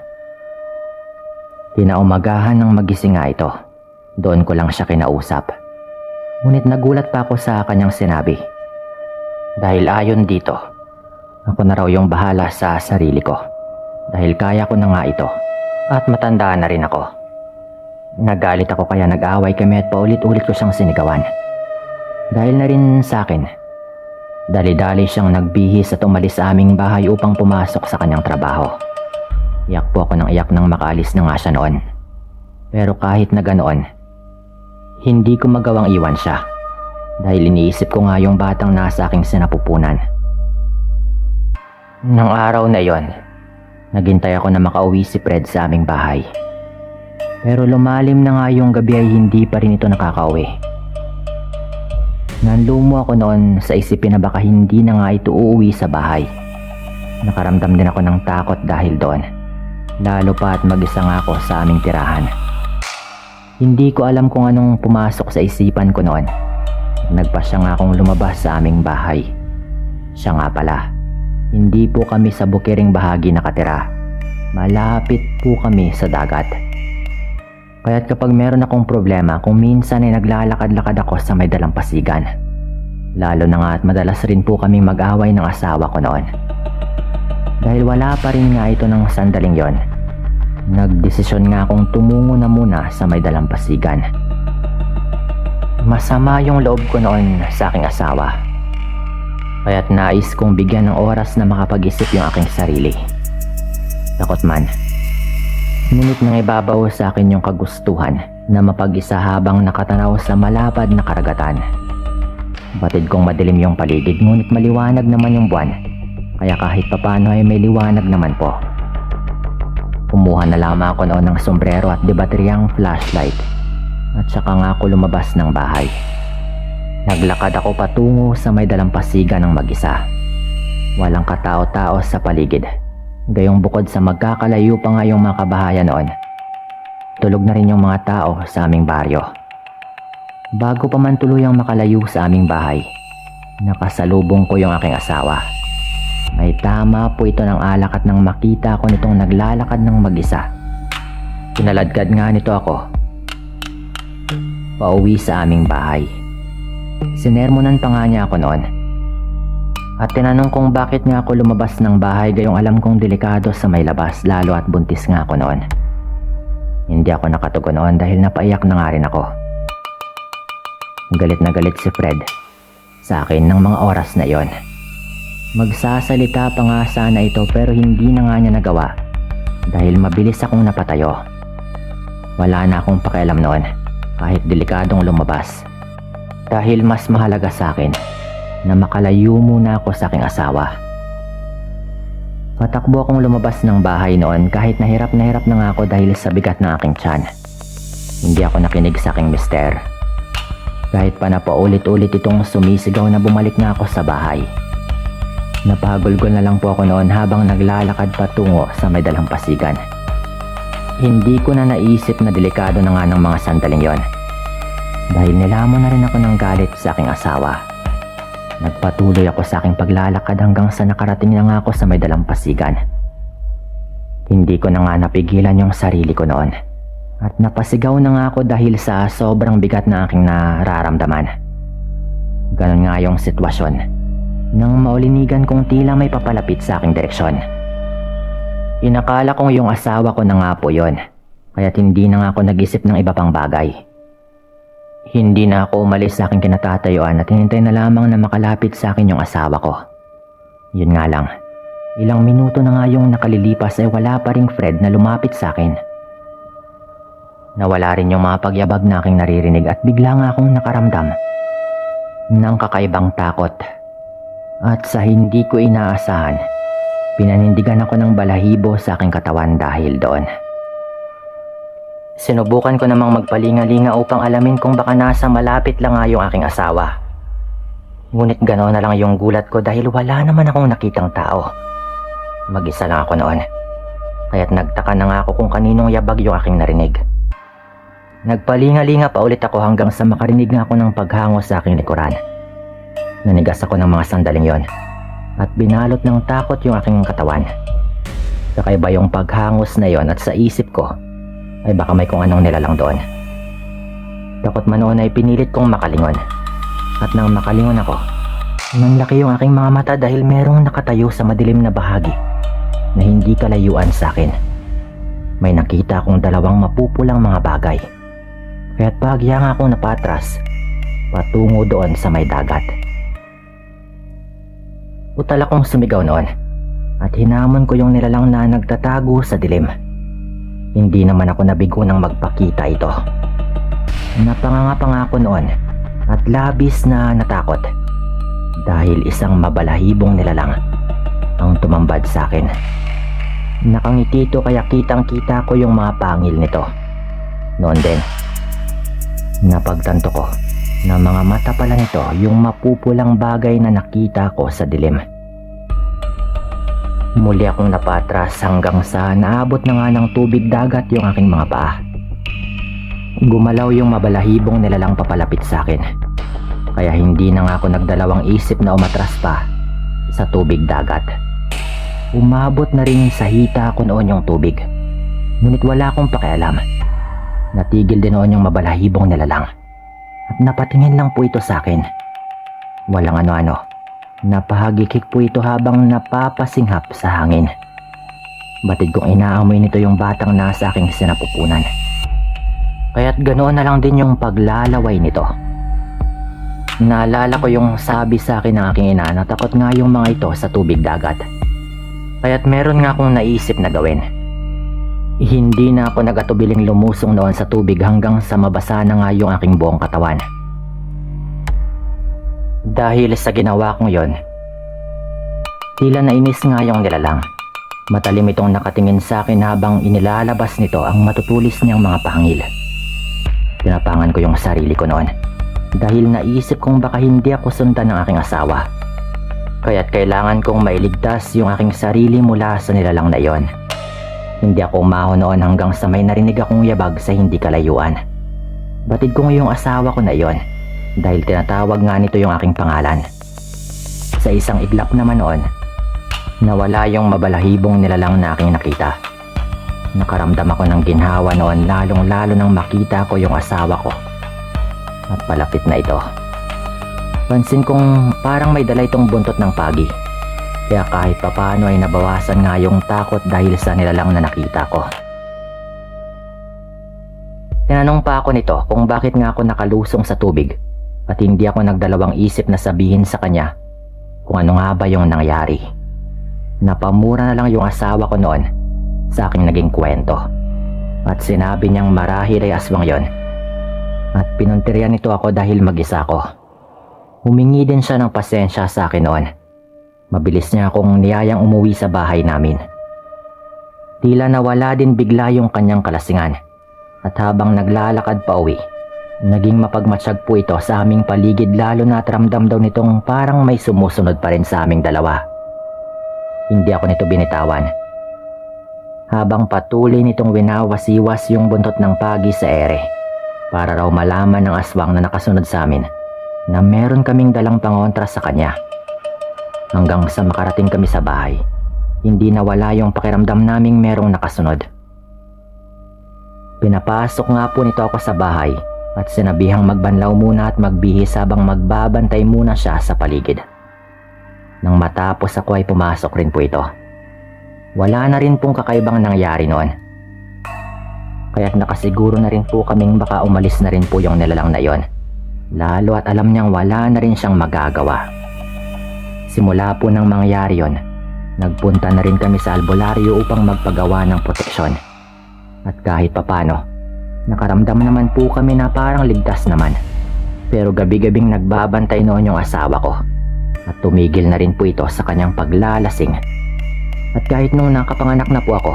Kinaumagahan ng magising nga ito. Doon ko lang siya kinausap. Ngunit nagulat pa ako sa kanyang sinabi. Dahil ayon dito, ako na raw yung bahala sa sarili ko. Dahil kaya ko na nga ito. At matanda na rin ako. Nagalit ako kaya nag-away kami at paulit-ulit ko siyang sinigawan. Dahil na rin sa akin, dali-dali siyang nagbihis at umalis sa aming bahay upang pumasok sa kanyang trabaho. Iyak po ako ng iyak nang makaalis na nga siya noon. Pero kahit na ganoon, hindi ko magawang iwan siya. dahil iniisip ko nga yung batang nasa aking sinapupunan. Nang araw na yon, naghintay ako na makauwi si Fred sa aming bahay. Pero lumalim na nga yung gabi ay hindi pa rin ito nakakauwi. Nanlumo ako noon sa isipin na baka hindi na nga ito uuwi sa bahay. Nakaramdam din ako ng takot dahil doon, lalo pa at mag-isa nga ako sa aming tirahan. Hindi ko alam kung anong pumasok sa isipan ko noon. Nagpasya nga akong lumabas sa aming bahay. Siya nga pala, hindi po kami sa bukiring bahagi nakatira. Malapit po kami sa dagat. Kaya't kapag meron akong problema, kung minsan ay naglalakad-lakad ako sa may dalampasigan. Lalo na nga at madalas rin po kaming mag-away ng asawa ko noon. Dahil wala pa rin nga ito ng sandaling yon, nagdesisyon nga akong tumungo na muna sa may dalampasigan. Masama yung loob ko noon sa aking asawa. Kaya't nais kong bigyan ng oras na makapag-isip yung aking sarili. Takot man, ngunit nang ibabaw sa akin yung kagustuhan na mapag-isa habang nakatanaw sa malapad na karagatan. Batid kong madilim yung paligid ngunit maliwanag naman yung buwan. Kaya kahit papano ay may liwanag naman po. Kumuha na lamang ako noon ng sombrero at debateryang flashlight. At saka nga ako lumabas ng bahay. Naglakad ako patungo sa may dalampasigan ng mag-isa. Walang katao-tao sa paligid. Gayong bukod sa magkakalayo pa nga yung mga kabahayan noon, tulog na rin yung mga tao sa aming baryo. Bago pa man tuluyang makalayo sa aming bahay, nakasalubong ko yung aking asawa. Ay tama po ito ng alak at nang makita ko nitong naglalakad ng mag-isa. Pinaladkad nga nito ako pauwi sa aming bahay. Sinermonan pa nga niya ako noon. At tinanong kung bakit nga ako lumabas ng bahay gayong alam kong delikado sa may labas, lalo at buntis nga ako noon. Hindi ako nakatugon noon dahil napaiyak na nga rin ako. Galit na galit si Fred sa akin ng mga oras na yon. Magsasalita pa nga sana ito pero hindi na nga niya nagawa dahil mabilis akong napatayo. Wala na akong pakialam noon kahit delikadong lumabas dahil mas mahalaga sa akin na makalayo muna ako sa aking asawa. Patakbo akong lumabas ng bahay noon kahit na hirap na nga ako dahil sa bigat ng aking tiyan. Hindi ako nakinig sa aking mister. Kahit pa na paulit-ulit itong sumisigaw na bumalik na ako sa bahay. Napagulgol na lang po ako noon habang naglalakad patungo sa may dalampasigan. Hindi ko na naisip na delikado na nga ng mga sandaling yon. Dahil nilamon na rin ako ng galit sa aking asawa. Nagpatuloy ako sa aking paglalakad hanggang sa nakarating na nga ako sa may dalampasigan. Hindi ko na nga napigilan yung sarili ko noon. At napasigaw na nga ako dahil sa sobrang bigat na aking nararamdaman. Ganon nga yung sitwasyon nang maulinigan kong tila may papalapit sa aking direksyon. Inakala kong yung asawa ko na nga po yun, kaya't hindi na nga ako nag-isip ng iba pang bagay. Hindi na ako umalis sa aking kinatatayuan at hinintay na lamang na makalapit sa akin yung asawa ko. Yun nga lang, ilang minuto na nga yung nakalilipas ay wala pa ring Fred na lumapit sa akin. Nawala rin yung mga pagyabag na aking naririnig at bigla nga akong nakaramdam ng kakaibang takot. At sa hindi ko inaasahan, pinanindigan ako ng balahibo sa aking katawan dahil doon. Sinubukan ko namang magpalinga-linga upang alamin kung baka nasa malapit lang nga yung aking asawa. Ngunit gano'n na lang yung gulat ko dahil wala naman akong nakitang tao. Mag-isa lang ako noon. Kaya't nagtaka na nga ako kung kaninong yabag yung aking narinig. Nagpalinga-linga pa ulit ako hanggang sa makarinig nga ako ng paghango sa aking likuran. Nanigas ako ng mga sandaling yon at binalot ng takot yung aking katawan. Kakaiba yung paghangos na yon at sa isip ko ay baka may kung anong nilalang doon. Takot man noon ay pinilit kong makalingon. At nang makalingon ako, nanlaki yung aking mga mata dahil merong nakatayo sa madilim na bahagi na hindi kalayuan sa akin. May nakita akong dalawang mapupulang mga bagay. Kaya't bahagya nga akong napatras patungo doon sa may dagat. Utal akong sumigaw noon at hinamon ko yung nilalang na nagtatago sa dilim. Hindi naman ako nabigo ng magpakita ito. Napanganga pa nga ako noon at labis na natakot dahil isang mabalahibong nilalang ang tumambad sa akin. Nakangiti ito kaya kitang-kita ko yung mga pangil nito. Noon din, napagtanto ko na mga mata pala nito yung mapupulang bagay na nakita ko sa dilim. Muli akong napatras hanggang sa naabot na nga ng tubig dagat yung aking mga paa. Gumalaw yung mabalahibong nilalang papalapit sa akin. Kaya hindi na nga ako nagdalawang isip na umatras pa sa tubig dagat. Umabot na rin sa hita ko noon yung tubig. Ngunit wala akong pakialam. Natigil din noon yung mabalahibong nilalang. At napatingin lang po ito sa akin. Walang ano-ano. Napahagikik po ito habang napapasinghap sa hangin. Batid kong inaamoy nito yung batang nasa aking sinapupunan. Kaya't ganoon na lang din yung paglalaway nito. Naalala ko yung sabi sa akin ng aking ina na takot nga yung mga ito sa tubig dagat. Kaya't meron nga akong naisip na gawin. Hindi na ako nagatubiling lumusong noon sa tubig hanggang sa mabasa na nga yung aking buong katawan. Dahil sa ginawa kong yon, tila nainis nga yung nilalang. Matalim itong nakatingin sa akin habang inilalabas nito ang matutulis niyang mga pangil. Tinapangan ko yung sarili ko noon dahil naisip kong baka hindi ako sundan ng aking asawa. Kaya't kailangan kong mailigtas yung aking sarili mula sa nilalang na yon. Hindi ako umahon noon hanggang sa may narinig akong yabag sa hindi kalayuan. Batid ko yung asawa ko na yon dahil tinatawag nga nito yung aking pangalan. Sa isang iglap naman noon, nawala yung mabalahibong nilalang na aking nakita. Nakaramdam ako ng ginhawa noon lalong-lalo nang makita ko yung asawa ko. At palapit na ito. Pansin kong parang may dala itong buntot ng pagi. Kaya kahit papano ay nabawasan nga yung takot dahil sa nilalang na nakita ko. Tinanong pa ako nito kung bakit nga ako nakalusong sa tubig at hindi ako nagdalawang isip na sabihin sa kanya kung ano nga ba yung nangyari. Napamura na lang yung asawa ko noon sa aking naging kwento at sinabi niyang marahil ay aswang yon at pinuntiryan nito ako dahil mag-isa ko. Humingi din siya ng pasensya sa akin noon. Mabilis niya akong niyayang umuwi sa bahay namin. Tila nawala din bigla yung kanyang kalasingan at habang naglalakad pa uwi, naging mapagmatsyag po ito sa aming paligid lalo na at ramdam daw nitong parang may sumusunod pa rin sa aming dalawa. Hindi ako nito binitawan. Habang patuloy nitong winawasiwas yung buntot ng pagi sa ere para raw malaman ng aswang na nakasunod sa amin na meron kaming dalang pangontra sa kanya. Hanggang sa makarating kami sa bahay, hindi nawala yung pakiramdam naming merong nakasunod. Pinapasok nga po nito ako sa bahay at sinabihang magbanlaw muna at magbihis habang magbabantay muna siya sa paligid. Nang matapos ako ay pumasok rin po ito. Wala na rin pong kakaibang nangyari noon. Kaya't nakasiguro na rin po kaming baka umalis na rin po yung nilalang na yon. Lalo at alam niyang wala na rin siyang magagawa. Simula po nang mangyari yon, nagpunta na rin kami sa albularyo upang magpagawa ng proteksyon. At kahit papano, nakaramdam naman po kami na parang ligtas naman. Pero gabi-gabing nagbabantay noon yung asawa ko. At tumigil na rin po ito sa kanyang paglalasing. At kahit nung nakapanganak na po ako,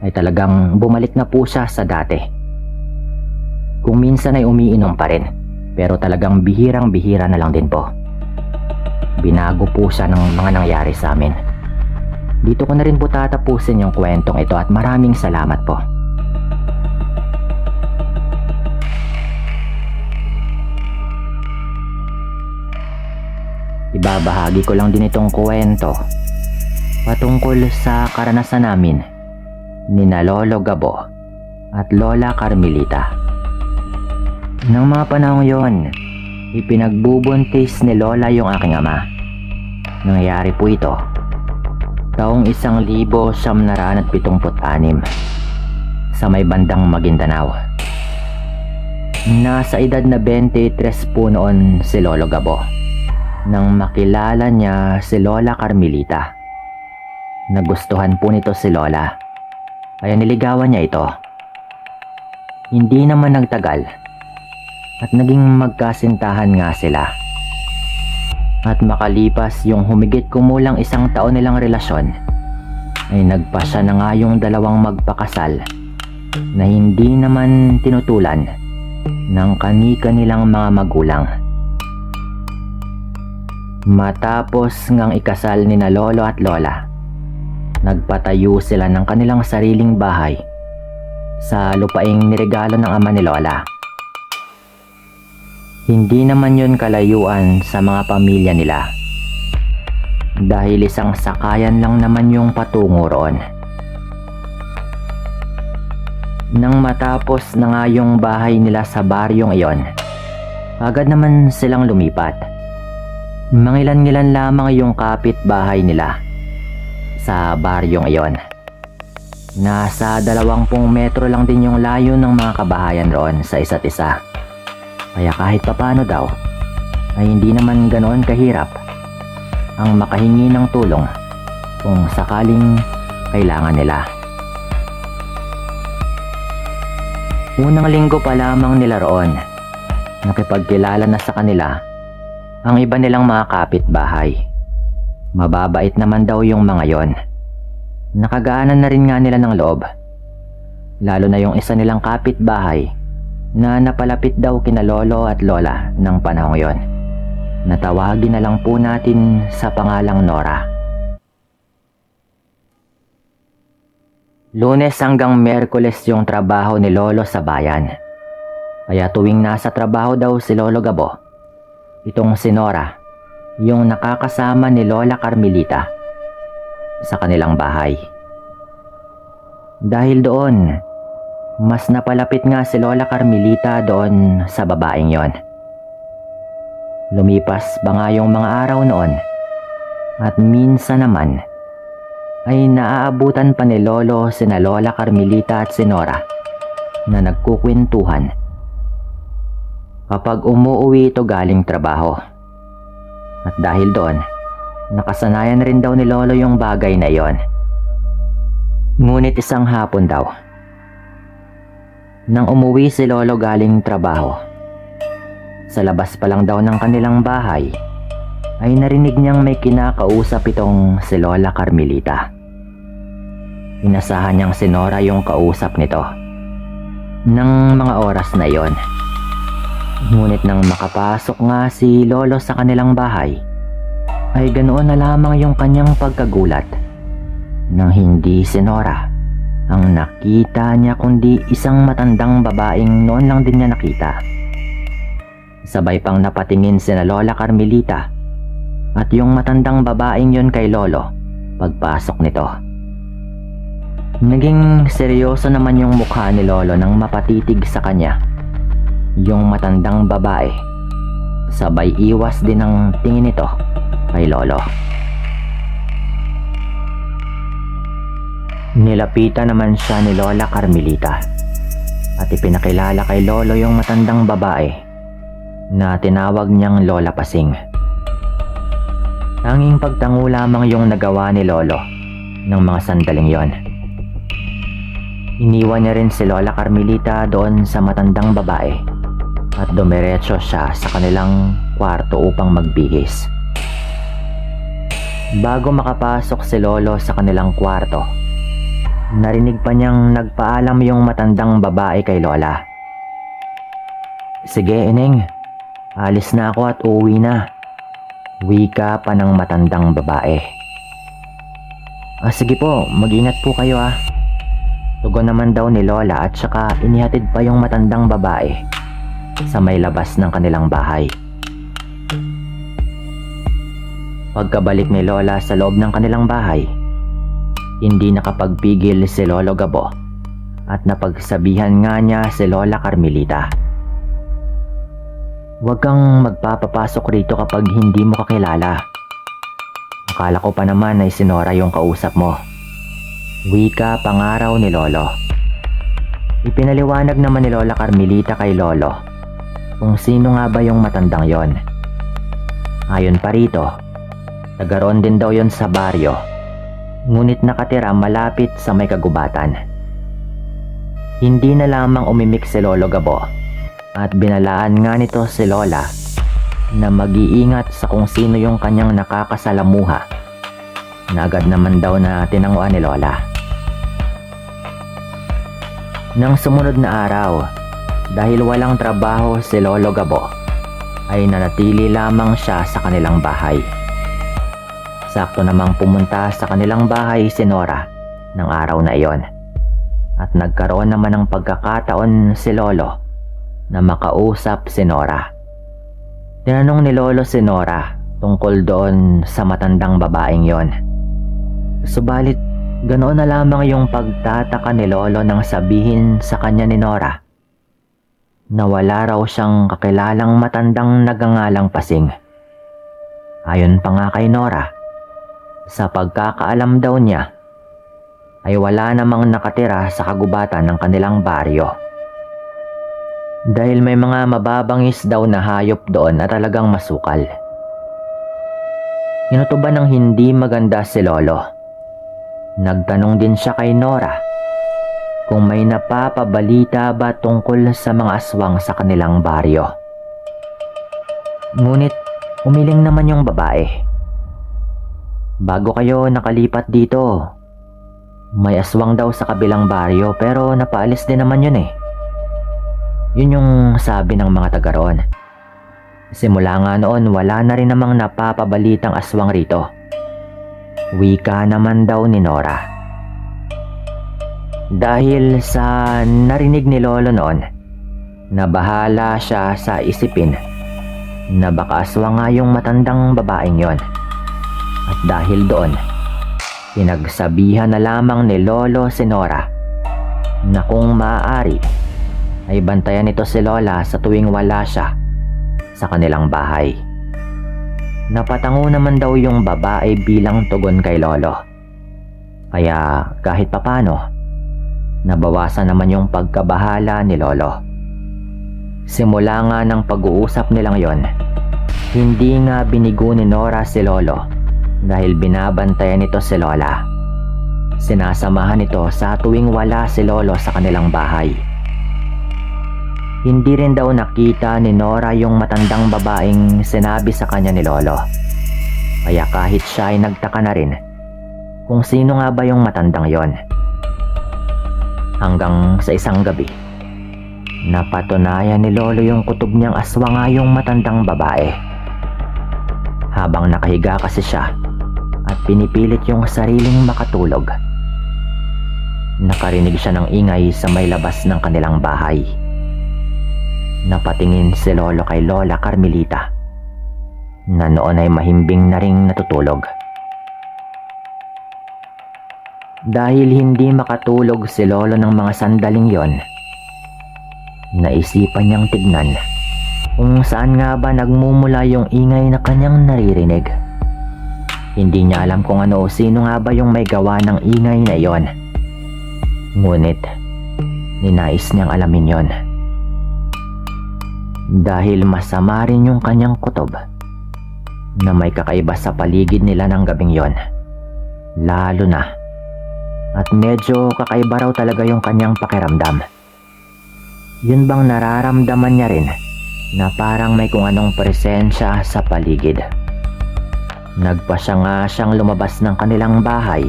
ay talagang bumalik na po siya sa dati. Kung minsan ay umiinom pa rin, pero talagang bihirang-bihira na lang din po. Binago po siya ng mga nangyari sa amin. Dito ko na rin po tatapusin yung kwentong ito at maraming salamat po. Ibabahagi ko lang din itong kwento patungkol sa karanasan namin ni na Lolo Gabo at Lola Carmelita. Nang mga panahon yon, ipinagbubuntis ni Lola yung aking ama. Nangyari po ito taong 1976 sa may bandang Maguindanao. Nasa edad na 23 po noon si Lolo Gabo nang makilala niya si Lola Carmelita. Nagustuhan po nito si Lola, kaya niligawan niya ito. Hindi naman nagtagal at naging magkasintahan nga sila. At makalipas yung humigit kumulang 1 taon nilang relasyon, ay nagpasya na nga yung dalawang magpakasal na hindi naman tinutulan ng kani-kanilang mga magulang. Matapos ngang ikasal ni na lolo at lola, nagpatayo sila ng kanilang sariling bahay sa lupaing niregalo ng ama ni lola. Hindi naman yun kalayuan sa mga pamilya nila, dahil isang sakayan lang naman yung patungo roon. Nang matapos na nga yung bahay nila sa baryong iyon, agad naman silang lumipat. Mangilan-ngilan lamang yung kapitbahay nila sa baryong iyon. Nasa 20 metro lang din yung layo ng mga kabahayan roon sa isa't isa. Kaya kahit papano daw, ay hindi naman ganoon kahirap ang makahingi ng tulong kung sakaling kailangan nila. Unang linggo pa lamang nila roon, nakipagkilala na sa kanila ang iba nilang mga kapitbahay. Mababait naman daw yung mga yon. Nakagaanan na rin nga nila ng loob, lalo na yung isa nilang kapitbahay na napalapit daw kina lolo at lola ng panahong yon. Natawagin na lang po natin sa pangalang Nora. Lunes hanggang Miyerkules yung trabaho ni lolo sa bayan. Kaya tuwing nasa trabaho daw si Lolo Gabo, itong si Nora yung nakakasama ni Lola Carmelita sa kanilang bahay. Dahil doon, mas napalapit nga si Lola Carmelita doon sa babaeng yon. Lumipas ba nga yung mga araw noon, at minsan naman ay naaabutan pa ni Lolo sina Lola Carmelita at si Nora na nagkukwentuhan kapag umuuwi ito galing trabaho. At dahil doon, nakasanayan rin daw ni Lolo yung bagay na iyon. Ngunit isang hapon daw, nang umuwi si Lolo galing trabaho, sa labas pa lang daw ng kanilang bahay, ay narinig niyang may kinakausap itong si Lola Carmelita. Inasahan niyang si Nora yung kausap nito ng mga oras na iyon. Ngunit nang makapasok nga si Lolo sa kanilang bahay, ay ganoon na lamang yung kanyang pagkagulat nang hindi si Nora ang nakita niya, kundi isang matandang babaeng noon lang din niya nakita. Sabay pang napatingin sina Lola Carmelita at yung matandang babaeng yon kay Lolo pagpasok nito. Naging seryoso naman yung mukha ni Lolo nang mapatitig sa kanya yung matandang babae. Sabay iwas din ang tingin nito kay Lolo. Nilapitan naman siya ni Lola Carmelita at ipinakilala kay Lolo yung matandang babae na tinawag niyang Lola Pasing. Tanging pagtango lamang yung nagawa ni Lolo ng mga sandaling yon. Iniwan niya rin si Lola Carmelita doon sa matandang babae at dumiretso siya sa kanilang kwarto upang magbihis. Bago makapasok si Lolo sa kanilang kwarto, narinig pa niyang nagpaalam yung matandang babae kay Lola. "Sige, Ineng, alis na ako at uuwi na," wika pa ng matandang babae. Sige po, mag-ingat po kayo ah." Tugon naman daw ni Lola at saka inihatid pa yung matandang babae sa may labas ng kanilang bahay. Pagkabalik ni Lola sa loob ng kanilang bahay, hindi nakapagpigil si Lolo Gabo at napagsabihan nga niya si Lola Carmelita. "Huwag kang magpapapasok rito kapag hindi mo kakilala. Akala ko pa naman ay si Nora yung kausap mo," wika pangaraw ni Lolo. Ipinaliwanag naman ni Lola Carmelita kay Lolo kung sino nga ba yung matandang yon. Ayon pa rito, taga roon din daw yon sa baryo, ngunit nakatira malapit sa may kagubatan. Hindi na lamang umimik si Lolo Gabo At binalaan nga nito si Lola na mag-iingat sa kung sino yung kanyang nakakasalamuha, na agad naman daw na tinanguan ni Lola. Nang sumunod na araw, dahil walang trabaho si Lolo Gabo, ay nanatili lamang siya sa kanilang bahay. Sakto namang pumunta sa kanilang bahay si Nora ng araw na iyon, at nagkaroon naman ng pagkakataon si Lolo na makausap si Nora. Tinanong ni Lolo si Nora tungkol doon sa matandang babaeng yon. Subalit ganoon na lamang yung pagtataka ni Lolo nang sabihin sa kanya ni Nora na wala raw siyang kakilalang matandang nagangalang Pasing. Ayon pa nga kay Nora, sa pagkakaalam daw niya ay wala namang nakatira sa kagubatan ng kanilang baryo, dahil may mga mababangis daw na hayop doon na talagang masukal. Inutuban ng hindi maganda si Lolo. Nagtanong din siya kay Nora kung may napapabalita ba tungkol sa mga aswang sa kanilang baryo. Ngunit umiling naman yung babae. Bago kayo nakalipat dito, may aswang daw sa kabilang baryo pero napaalis din naman yun eh. Yun yung sabi ng mga taga roon. Simula nga noon wala na rin namang napapabalitang aswang rito. Wika naman daw ni Nora. Dahil sa narinig ni Lolo noon, nabahala siya sa isipin na baka aswang nga yung matandang babaeng yon. At dahil doon, pinagsabihan na lamang ni Lolo si Nora na kung maaari ay bantayan nito si Lola sa tuwing wala siya sa kanilang bahay. Napatango naman daw yung babae bilang tugon kay Lolo. Kaya kahit papano, nabawasan naman yung pagkabahala ni Lolo. Simula nga ng pag-uusap nilang yon, hindi nga binigo ni Nora si Lolo dahil binabantayan nito si Lola. Sinasamahan nito sa tuwing wala si Lolo sa kanilang bahay. Hindi rin daw nakita ni Nora yung matandang babaeng sinabi sa kanya ni Lolo. Kaya kahit siya ay nagtaka na rin kung sino nga ba yung matandang yon. Hanggang sa isang gabi, napatunayan ni Lolo yung kutob niyang aswang nga yung matandang babae. Habang nakahiga kasi siya at pinipilit yung sariling makatulog, nakarinig siya ng ingay sa may labas ng kanilang bahay. Napatingin si Lolo kay Lola Carmelita na noon ay mahimbing na ring natutulog. Dahil hindi makatulog si Lolo ng mga sandaling yon, naisipan niyang tignan kung saan nga ba nagmumula yung ingay na kanyang naririnig. Hindi niya alam kung ano o sino nga ba yung may gawa ng ingay na yon. Ngunit ninais niyang alamin yon. Dahil masama rin yung kanyang kutob na may kakaiba sa paligid nila ng gabing yon. Lalo na at medyo kakaiba raw talaga yung kanyang pakiramdam. Yun bang nararamdaman niya rin na parang may kung anong presensya sa paligid. Nagpasya nga siyang lumabas ng kanilang bahay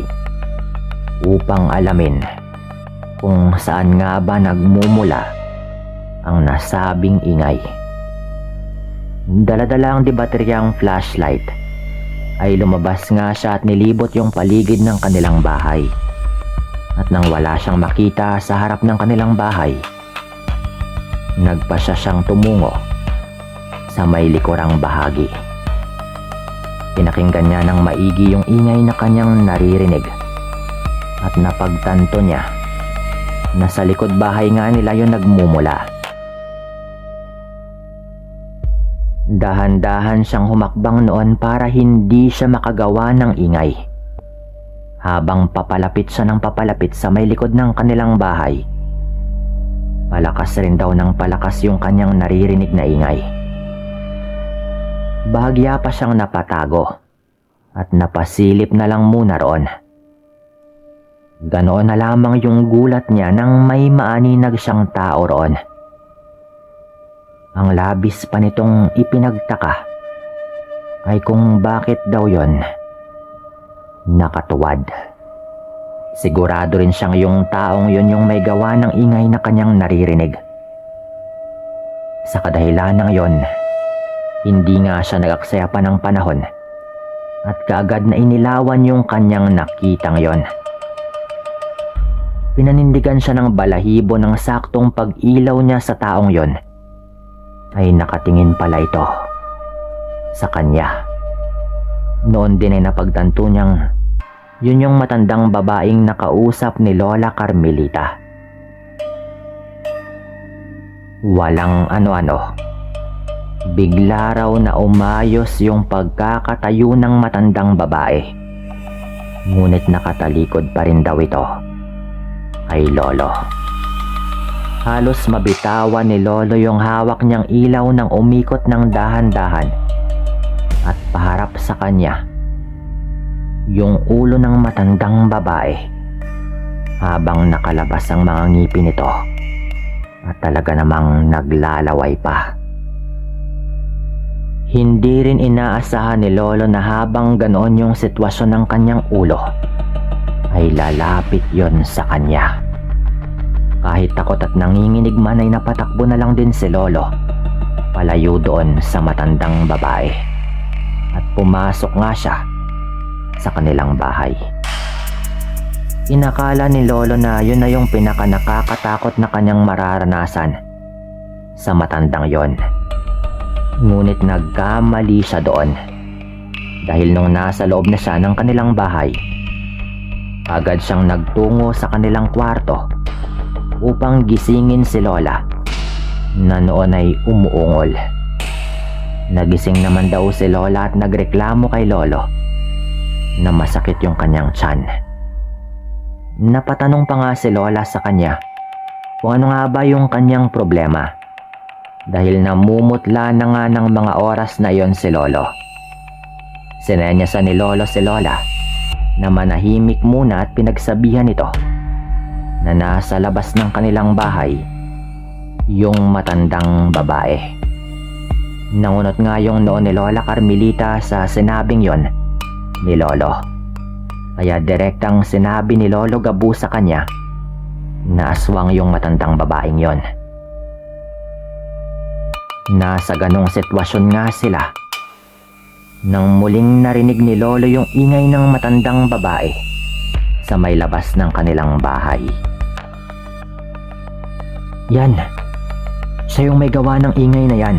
upang alamin kung saan nga ba nagmumula ang nasabing ingay. Dala-dala ang bateryang flashlight ay lumabas nga siya at nilibot yung paligid ng kanilang bahay. At nang wala siyang makita sa harap ng kanilang bahay, nagpasya siyang tumungo sa may likurang bahagi. Pinakinggan niya ng maigi yung ingay na kanyang naririnig at napagtanto niya na sa likod bahay nga nila yun nagmumula. Dahan-dahan siyang humakbang noon para hindi siya makagawa ng ingay. Habang papalapit siya ng papalapit sa may likod ng kanilang bahay, palakas rin daw ng palakas yung kanyang naririnig na ingay. Bahagya pa siyang napatago at napasilip na lang muna roon. Ganoon na lamang yung gulat niya nang may maaninag siyang tao roon. Ang labis pa nitong ipinagtaka ay kung bakit daw yon nakatuwad. Sigurado rin siyang yung taong yon yung may gawa ng ingay na kanyang naririnig. Sa kadahilan ng yon, hindi nga siya nag-aksaya pa ng panahon at kaagad na inilawan yung kanyang nakitang yon. Pinanindigan siya ng balahibo ng saktong pag-ilaw niya sa taong yon ay nakatingin pala ito sa kanya. Noon din ay napagtanto niyang yun yung matandang babaeng nakausap ni Lola Carmelita. Walang ano-ano, bigla raw na umayos yung pagkakatayo ng matandang babae. Ngunit nakatalikod pa rin daw ito kay Lolo. Halos mabitawan ni Lolo yung hawak niyang ilaw nang umikot ng dahan-dahan at paharap sa kanya yung ulo ng matandang babae habang nakalabas ang mga ngipin nito at talaga namang naglalaway pa. Hindi rin inaasahan ni Lolo na habang ganoon yung sitwasyon ng kanyang ulo ay lalapit yon sa kanya. Kahit takot at nanginginig man ay napatakbo na lang din si Lolo palayo doon sa matandang babae at pumasok nga siya sa kanilang bahay. Inakala ni Lolo na yun na yung pinaka-nakakatakot na kanyang mararanasan sa matandang yon. Ngunit nagkamali siya doon dahil nung nasa loob na siya ng kanilang bahay, agad siyang nagtungo sa kanilang kwarto upang gisingin si Lola na noon ay umuungol. Nagising naman daw si Lola at nagreklamo kay Lolo na masakit yung kanyang tiyan. Napatanong pa nga si Lola sa kanya kung ano nga ba yung kanyang problema dahil namumutla na nga ng mga oras na yon si Lolo. Sinenyasan ni Lolo si Lola na manahimik muna at pinagsabihan ito na nasa labas ng kanilang bahay yung matandang babae. Nangunot nga yung noon ni Lola Carmelita sa sinabing yon ni Lolo. Kaya direktang sinabi ni Lolo Gabu sa kanya na aswang yung matandang babaeng yon. Nasa ganong sitwasyon nga sila nang muling narinig ni Lolo yung ingay ng matandang babae sa may labas ng kanilang bahay. Yan, siya yung may gawa ng ingay na yan,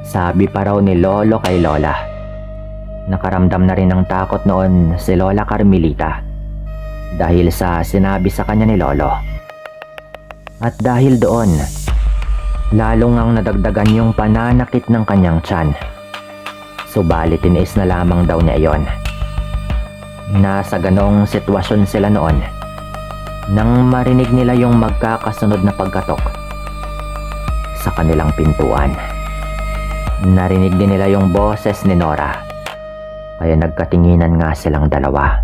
sabi pa raw ni Lolo kay Lola. Nakaramdam na rin ng takot noon si Lola Carmelita dahil sa sinabi sa kanya ni Lolo. At dahil doon, lalong ang nadagdagan yung pananakit ng kanyang tiyan. Subalit tiniis na lamang daw niya iyon. Nasa ganong sitwasyon sila noon nang marinig nila yung magkakasunod na pagkatok sa kanilang pintuan. Narinig din nila yung boses ni Nora. Kaya nagkatinginan nga silang dalawa.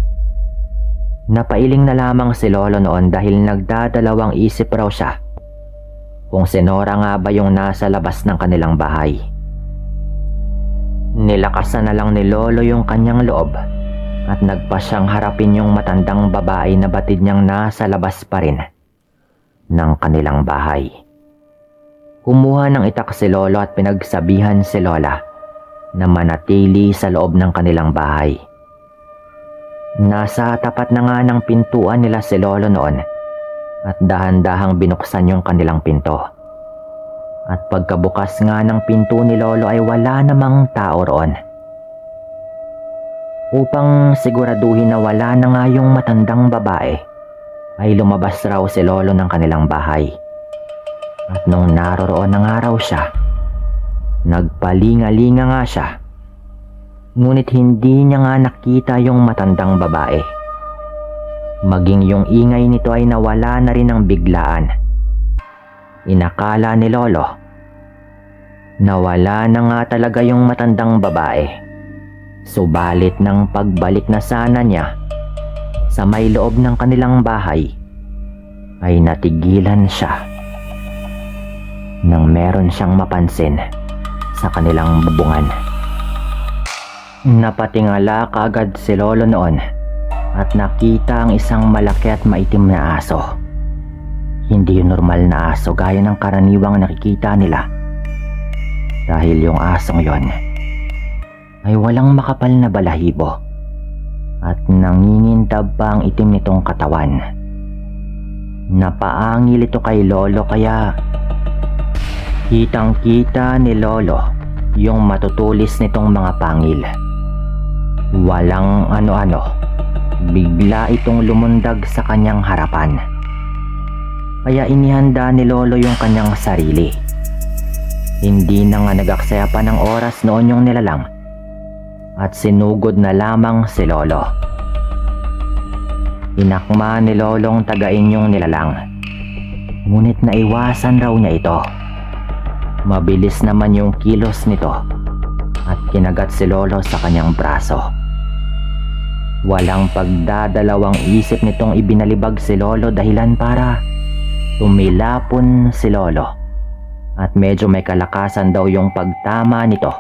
Napailing na lamang si Lolo noon dahil nagdadalawang isip raw siya kung si Nora nga ba yung nasa labas ng kanilang bahay. Nilakasan na lang ni Lolo yung kanyang loob at nagpa siyang harapin yung matandang babae na batid niyang nasa labas pa rin ng kanilang bahay. Kumuha ng itak si Lolo at pinagsabihan si Lola na manatili sa loob ng kanilang bahay. Nasa tapat na nga ng pintuan nila si Lolo noon at dahan-dahang binuksan yung kanilang pinto. At pagkabukas nga ng pinto ni Lolo ay wala namang tao roon. Upang siguraduhin na wala na nga yung matandang babae, ay lumabas raw si Lolo ng kanilang bahay. At nung naroroon na nga raw siya, nagpalinga-linga nga siya. Ngunit hindi niya nga nakita yung matandang babae. Maging yung ingay nito ay nawala na rin ng biglaan. Inakala ni Lolo na wala na nga talaga yung matandang babae. Subalit ng pagbalik na sana niya sa may loob ng kanilang bahay ay natigilan siya. nang meron siyang mapansin sa kanilang bubungan. Napatingala kaagad si Lolo noon at nakita ang isang malaki at maitim na aso. Hindi yung normal na aso gaya ng karaniwang nakikita nila, dahil yung asong yon ay walang makapal na balahibo at nangingintab pa ang itim nitong katawan. Napaangil ito kay Lolo kaya kitang-kita ni Lolo yung matutulis nitong mga pangil. Walang ano-ano, bigla itong lumundag sa kanyang harapan. Kaya inihanda ni Lolo yung kanyang sarili. Hindi na nga nag-aksaya pa ng oras noon yung nilalang at sinugod na lamang si Lolo. Inakma ni Lolong tagain yung nilalang, ngunit naiwasan raw niya ito. Mabilis naman yung kilos nito at kinagat si Lolo sa kanyang braso. Walang pagdadalawang isip nitong ibinalibag si Lolo dahilan para tumilapon si Lolo at medyo may kalakasan daw yung pagtama nito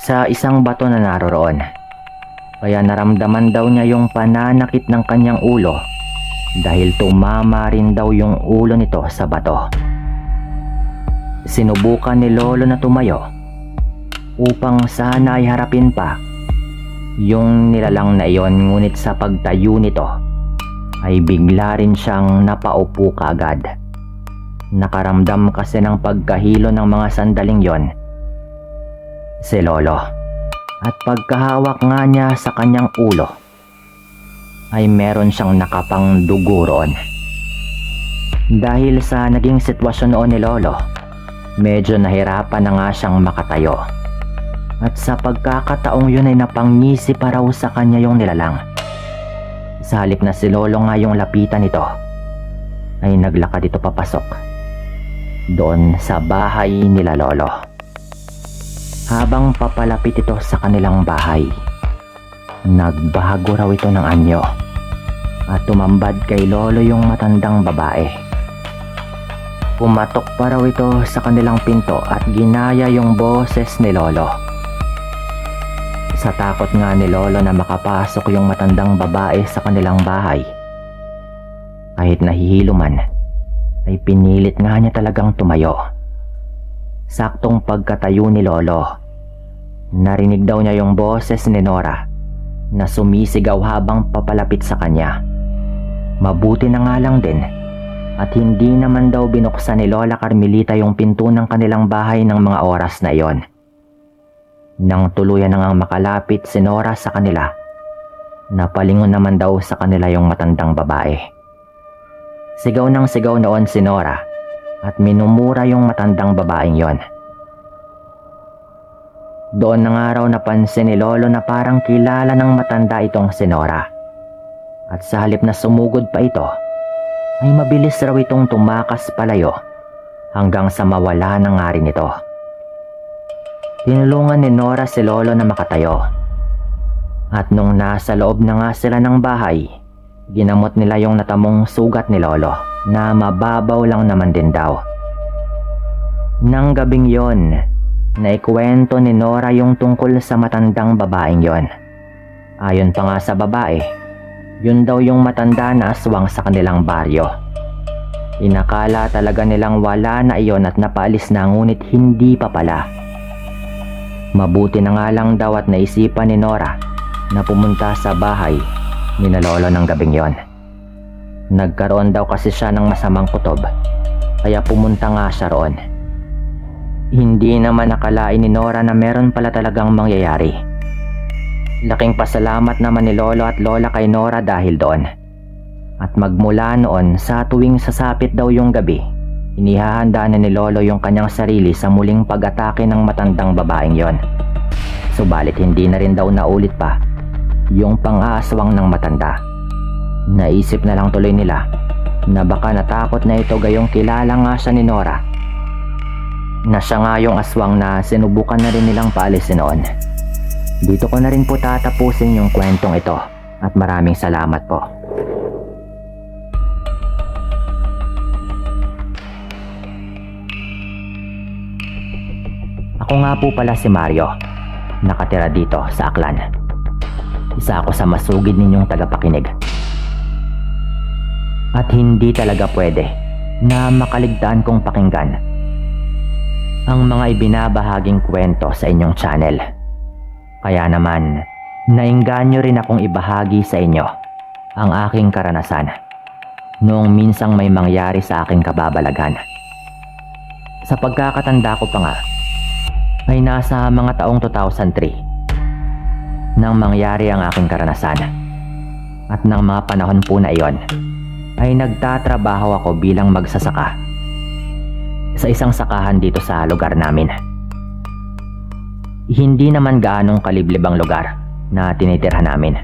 sa isang bato na naroroon. Kaya naramdaman daw niya yung pananakit ng kanyang ulo dahil tumama rin daw yung ulo nito sa bato. Sinubukan ni Lolo na tumayo upang sana ay harapin pa yung nilalang na iyon, ngunit sa pagtayo nito ay bigla rin siyang napaupo kaagad. Nakaramdam kasi ng pagkahilo ng mga sandaling yon si Lolo, at pagkahawak nga niya sa kanyang ulo ay meron siyang nakapang dugo roon. Dahil sa naging sitwasyon noon ni Lolo, medyo nahirapan na nga siyang makatayo. At sa pagkakataong yun ay napangisi pa raw sa kanya yung nilalang. Sa halip na si Lolo nga yung lapitan nito, ay naglakad ito papasok doon sa bahay nila Lolo. Habang papalapit ito sa kanilang bahay, nagbago raw ito ng anyo at tumambad kay Lolo yung matandang babae. Pumatok pa raw ito sa kanilang pinto at ginaya yung boses ni Lolo. Sa takot nga ni Lolo na makapasok yung matandang babae sa kanilang bahay, kahit nahihilo man, ay pinilit nga niya talagang tumayo. Saktong pagkatayo ni Lolo, narinig daw niya yung boses ni Nora na sumisigaw habang papalapit sa kanya. Mabuti na nga lang din at hindi naman daw binuksan ni Lola Carmelita yung pinto ng kanilang bahay ng mga oras na iyon. Nang tuluyan na ngang makalapit si Nora sa kanila, napalingon naman daw sa kanila yung matandang babae. Sigaw ng sigaw noon si Nora at minumura yung matandang babaeng yon. Doon na nga raw napansin ni Lolo na parang kilala ng matanda itong si Nora. At sa halip na sumugod pa ito, ay mabilis raw itong tumakas palayo hanggang sa mawala na nga rin ito. Tinulungan ni Nora si Lolo na makatayo. At nung nasa loob na nga sila ng bahay, ginamot nila yung natamong sugat ni Lolo na mababaw lang naman din daw. Nang gabing yon, naikwento ni Nora yung tungkol sa matandang babaeng yon. Ayon pa nga sa babae, yun daw yung matanda na aswang sa kanilang baryo. Inakala talaga nilang wala na iyon at napaalis na, ngunit hindi pa pala. Mabuti na nga lang daw at naisipan ni Nora na pumunta sa bahay ni na Lolo ng gabing yon. Nagkaroon daw kasi siya ng masamang kutob, kaya pumunta nga siya roon. Hindi naman nakalain ni Nora na meron pala talagang mangyayari. Laking pasalamat naman ni Lolo at Lola kay Nora dahil doon. At magmula noon, sa tuwing sasapit daw yung gabi, inihahanda na ni Lolo yung kanyang sarili sa muling pag-atake ng matandang babaeng yon. Subalit hindi na rin daw naulit pa yung pang-aaswang ng matanda. Naisip na lang tuloy nila na baka natakot na ito gayong kilala nga siya ni Nora, na siya nga yung aswang na sinubukan na rin nilang paalisin noon. Dito ko na rin po tatapusin yung kwentong ito at maraming salamat po. Ako nga po pala si Mario, nakatira dito sa Aklan. Isa ako sa masugid ninyong tagapakinig. At hindi talaga pwede na makaligtaan kong pakinggan ang mga ibinabahaging kwento sa inyong channel. Kaya naman, nainganyo rin akong ibahagi sa inyo ang aking karanasan noong minsang may mangyari sa aking kababalaghan. Sa pagkakatanda ko pa nga, ay nasa mga taong 2003 nang mangyari ang aking karanasan. At ng mga panahon po na iyon, ay nagtatrabaho ako bilang magsasaka sa isang sakahan dito sa lugar namin. Hindi naman gaanong kaliblib ang lugar na tinitirhan namin.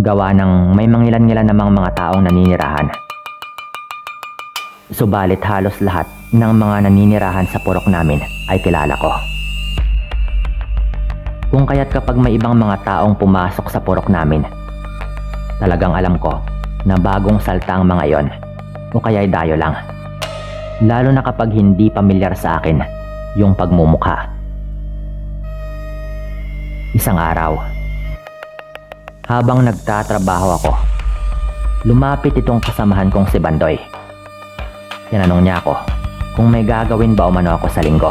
Gawa ng may mangilan-ngilan namang mga taong naninirahan. Subalit halos lahat ng mga naninirahan sa purok namin ay kilala ko. Kung kaya't kapag may ibang mga taong pumasok sa purok namin, talagang alam ko na bagong salta ang mga yon o kaya'y dayo lang. Lalo na kapag hindi pamilyar sa akin yung pagmumukha. Isang araw, habang nagtatrabaho ako, lumapit itong kasamahan kong si Bandoy. Tinanong niya ako kung may gagawin ba umano ako sa linggo.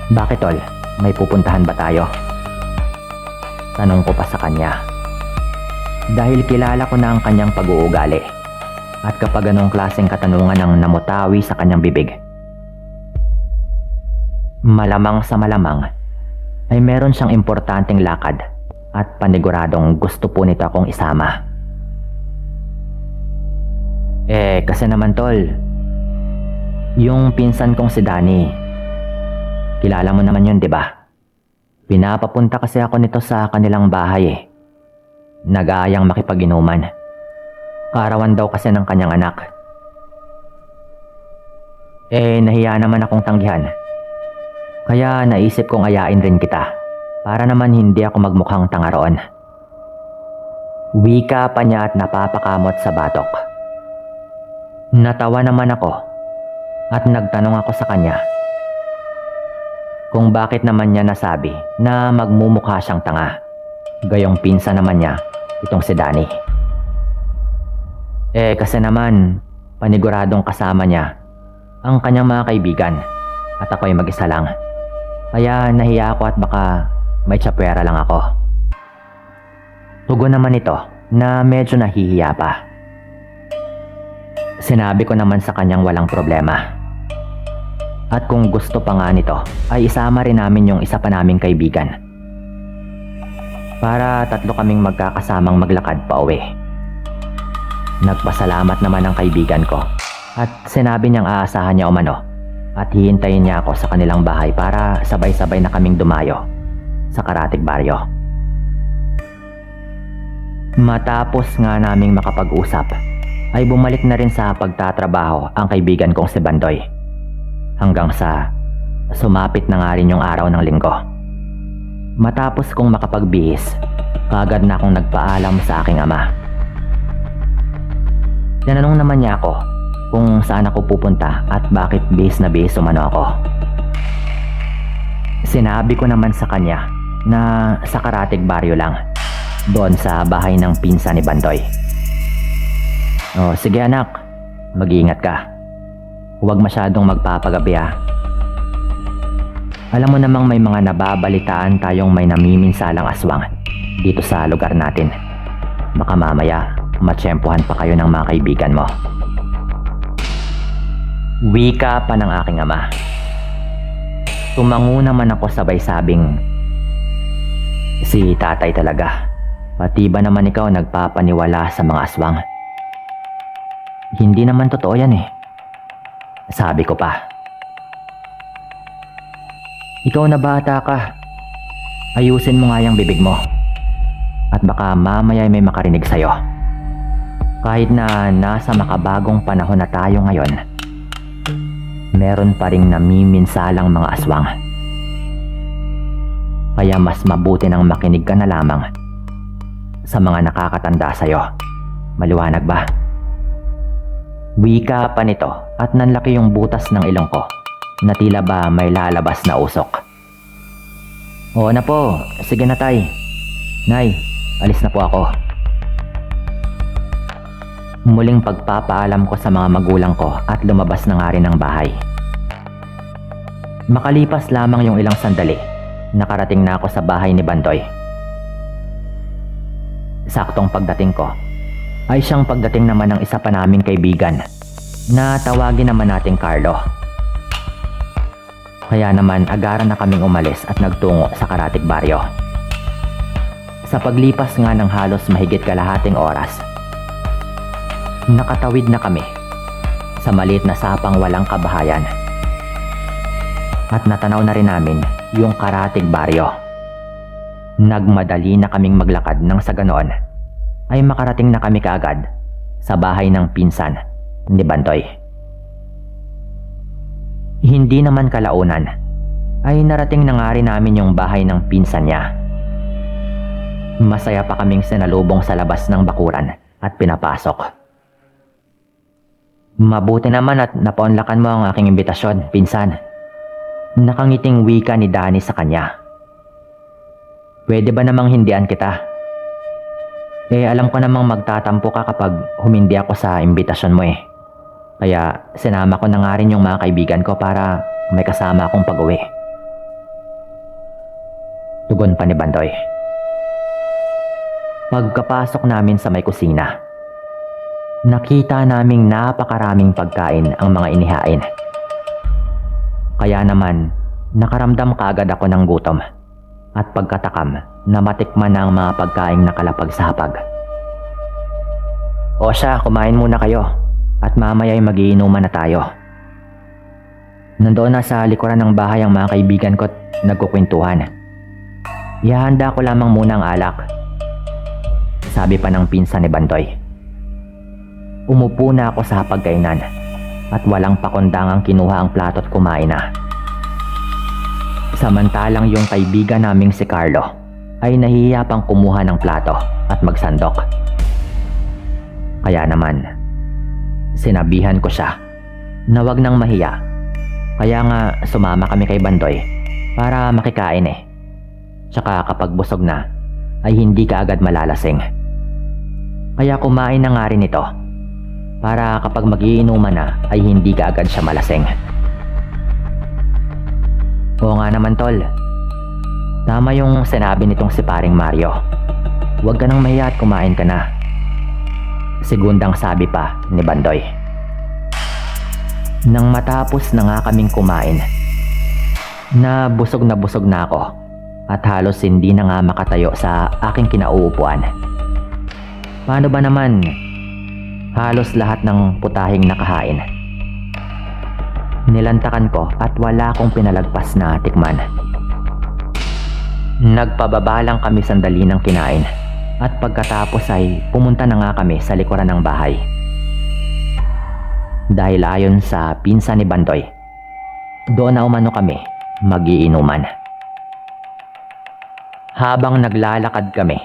Bakit tol? May pupuntahan ba tayo? Tanong ko pa sa kanya. Dahil kilala ko na ang kanyang pag-uugali at kapag anong klaseng katanungan ang namutawi sa kanyang bibig, malamang sa malamang ay meron siyang importanteng lakad at paniguradong gusto po nito akong isama. Kasi naman tol, yung pinsan kong si Danny, kilala mo naman yun, di ba? Pinapapunta kasi ako nito sa kanilang bahay. Nag-aayang makipag-inuman. Kaarawan daw kasi ng kanyang anak. Nahiya naman akong tanggihan. Kaya naisip kong ayain rin kita para naman hindi ako magmukhang tanga roon. Wika pa niya at napapakamot sa batok. Natawa naman ako at nagtanong ako sa kanya kung bakit naman niya nasabi na magmumukha siyang tanga. Gayong pinsan naman niya itong si Danny. Kasi naman paniguradong kasama niya ang kanyang mga kaibigan at ako'y mag-isa lang. Kaya nahiya ako at baka may tsapwera lang ako. Tugon naman ito na medyo nahihiya pa. Sinabi ko naman sa kanyang walang problema. At kung gusto pa nga nito ay isama rin namin yung isa pa naming kaibigan. Para 3 kaming magkakasamang maglakad pa uwi. Nagpasalamat naman ang kaibigan ko at sinabi niyang aasahan niya umano at hihintayin niya ako sa kanilang bahay para sabay-sabay na kaming dumayo sa Karatig Baryo. Matapos nga naming makapag-usap ay bumalik na rin sa pagtatrabaho ang kaibigan kong si Bandoy. Hanggang sa sumapit na nga rin yung araw ng linggo. Matapos kong makapagbihis, kaagad na akong nagpaalam sa aking ama. Tinanong naman niya ako kung saan ako pupunta at bakit bihis na bihis umano ako. Sinabi ko naman sa kanya na sa Karatig Baryo lang, doon sa bahay ng pinsan ni Bandoy. Sige anak, mag-iingat ka. Huwag masyadong magpapagabi ha. Alam mo namang may mga nababalitaan tayong may namiminsalang aswang dito sa lugar natin. Baka mamaya matsyempohan pa kayo ng mga kaibigan mo. Wika pa ng aking ama. Tumango naman ako sabay sabing, si tatay talaga. Pati ba naman ikaw nagpapaniwala sa mga aswang? Hindi naman totoo yan eh. Sabi ko pa. Ikaw na bata ka. Ayusin mo nga yung bibig mo. At baka mamaya may makarinig sa'yo. Kahit na nasa makabagong panahon na tayo ngayon, meron pa ring namiminsalang mga aswang. Kaya mas mabuti nang makinig ka na lamang sa mga nakakatanda sa'yo. Maliwanag ba? Wika pa nito at nanlaki yung butas ng ilong ko na tila ba may lalabas na usok. Oo na po, sige na tay. Nay, alis na po ako. Muling pagpapaalam ko sa mga magulang ko at lumabas na nga rin ng bahay. Makalipas lamang yung ilang sandali, nakarating na ako sa bahay ni Bandoy. Saktong pagdating ko, ay siyang pagdating naman ng isa pa naming kaibigan na tawagin naman nating Carlo. Kaya naman agaran na kaming umalis at nagtungo sa Karatig Baryo. Sa paglipas nga ng halos mahigit kalahating oras, nakatawid na kami sa maliit na sapang walang kabahayan. At natanaw na rin namin yung Karatig Baryo. Nagmadali na kaming maglakad nang sa ganoon ay makarating na kami kaagad sa bahay ng pinsan ni Bandoy. Hindi naman kalaunan ay narating na nga rin namin yung bahay ng pinsan niya. Masaya pa kaming sinalubong sa labas ng bakuran at pinapasok. Mabuti naman at napaunlakan mo ang aking imbitasyon, pinsan. Nakangiting wika ni Danny sa kanya. Pwede ba namang hindian kita? Alam ko namang magtatampo ka kapag humindi ako sa imbitasyon mo eh. Kaya sinama ko na nga rin yung mga kaibigan ko para may kasama akong pag-uwi. Tugon pa ni Bandoy. Pagkapasok namin sa may kusina, nakita naming napakaraming pagkain ang mga inihain. Kaya naman, nakaramdam kaagad ako ng gutom at pagkatakam na matikman na ang mga pagkaing nakalapag sa hapag. O siya, kumain muna kayo at mamaya'y magiinuman na tayo. Nandoon na sa likuran ng bahay ang mga kaibigan ko at nagkukwentuhan. Ihahanda ko lamang muna ang alak, sabi pa ng pinsan ni Bandoy. Umupo na ako sa hapagkainan at walang pakundangang kinuha ang plato at kumain na. Samantalang yung kaibigan naming si Carlo ay nahihiya pang kumuha ng plato at magsandok. Kaya naman, sinabihan ko siya na wag nang mahiya. Kaya nga sumama kami kay Bandoy para makikain eh. Tsaka kapag busog na ay hindi ka agad malalasing. Kaya kumain na nga rin ito para kapag magiinuman na ay hindi ka agad siya malasing. Oo nga naman tol. Tama yung sinabi nitong si paring Mario. Huwag ka nang mahiya at kumain ka na. Segundang sabi pa ni Bandoy. Nang matapos na nga kaming kumain, na busog na ako at halos hindi na nga makatayo sa aking kinauupuan. Paano ba naman? Halos lahat ng putahing nakahain nilantakan ko at wala akong pinalagpas na tikman. Nagpababa lang kami sandali ng kinain at pagkatapos ay pumunta na nga kami sa likuran ng bahay. Dahil ayon sa pinsan ni Bandoy, doon na umano kami magiinuman. Habang naglalakad kami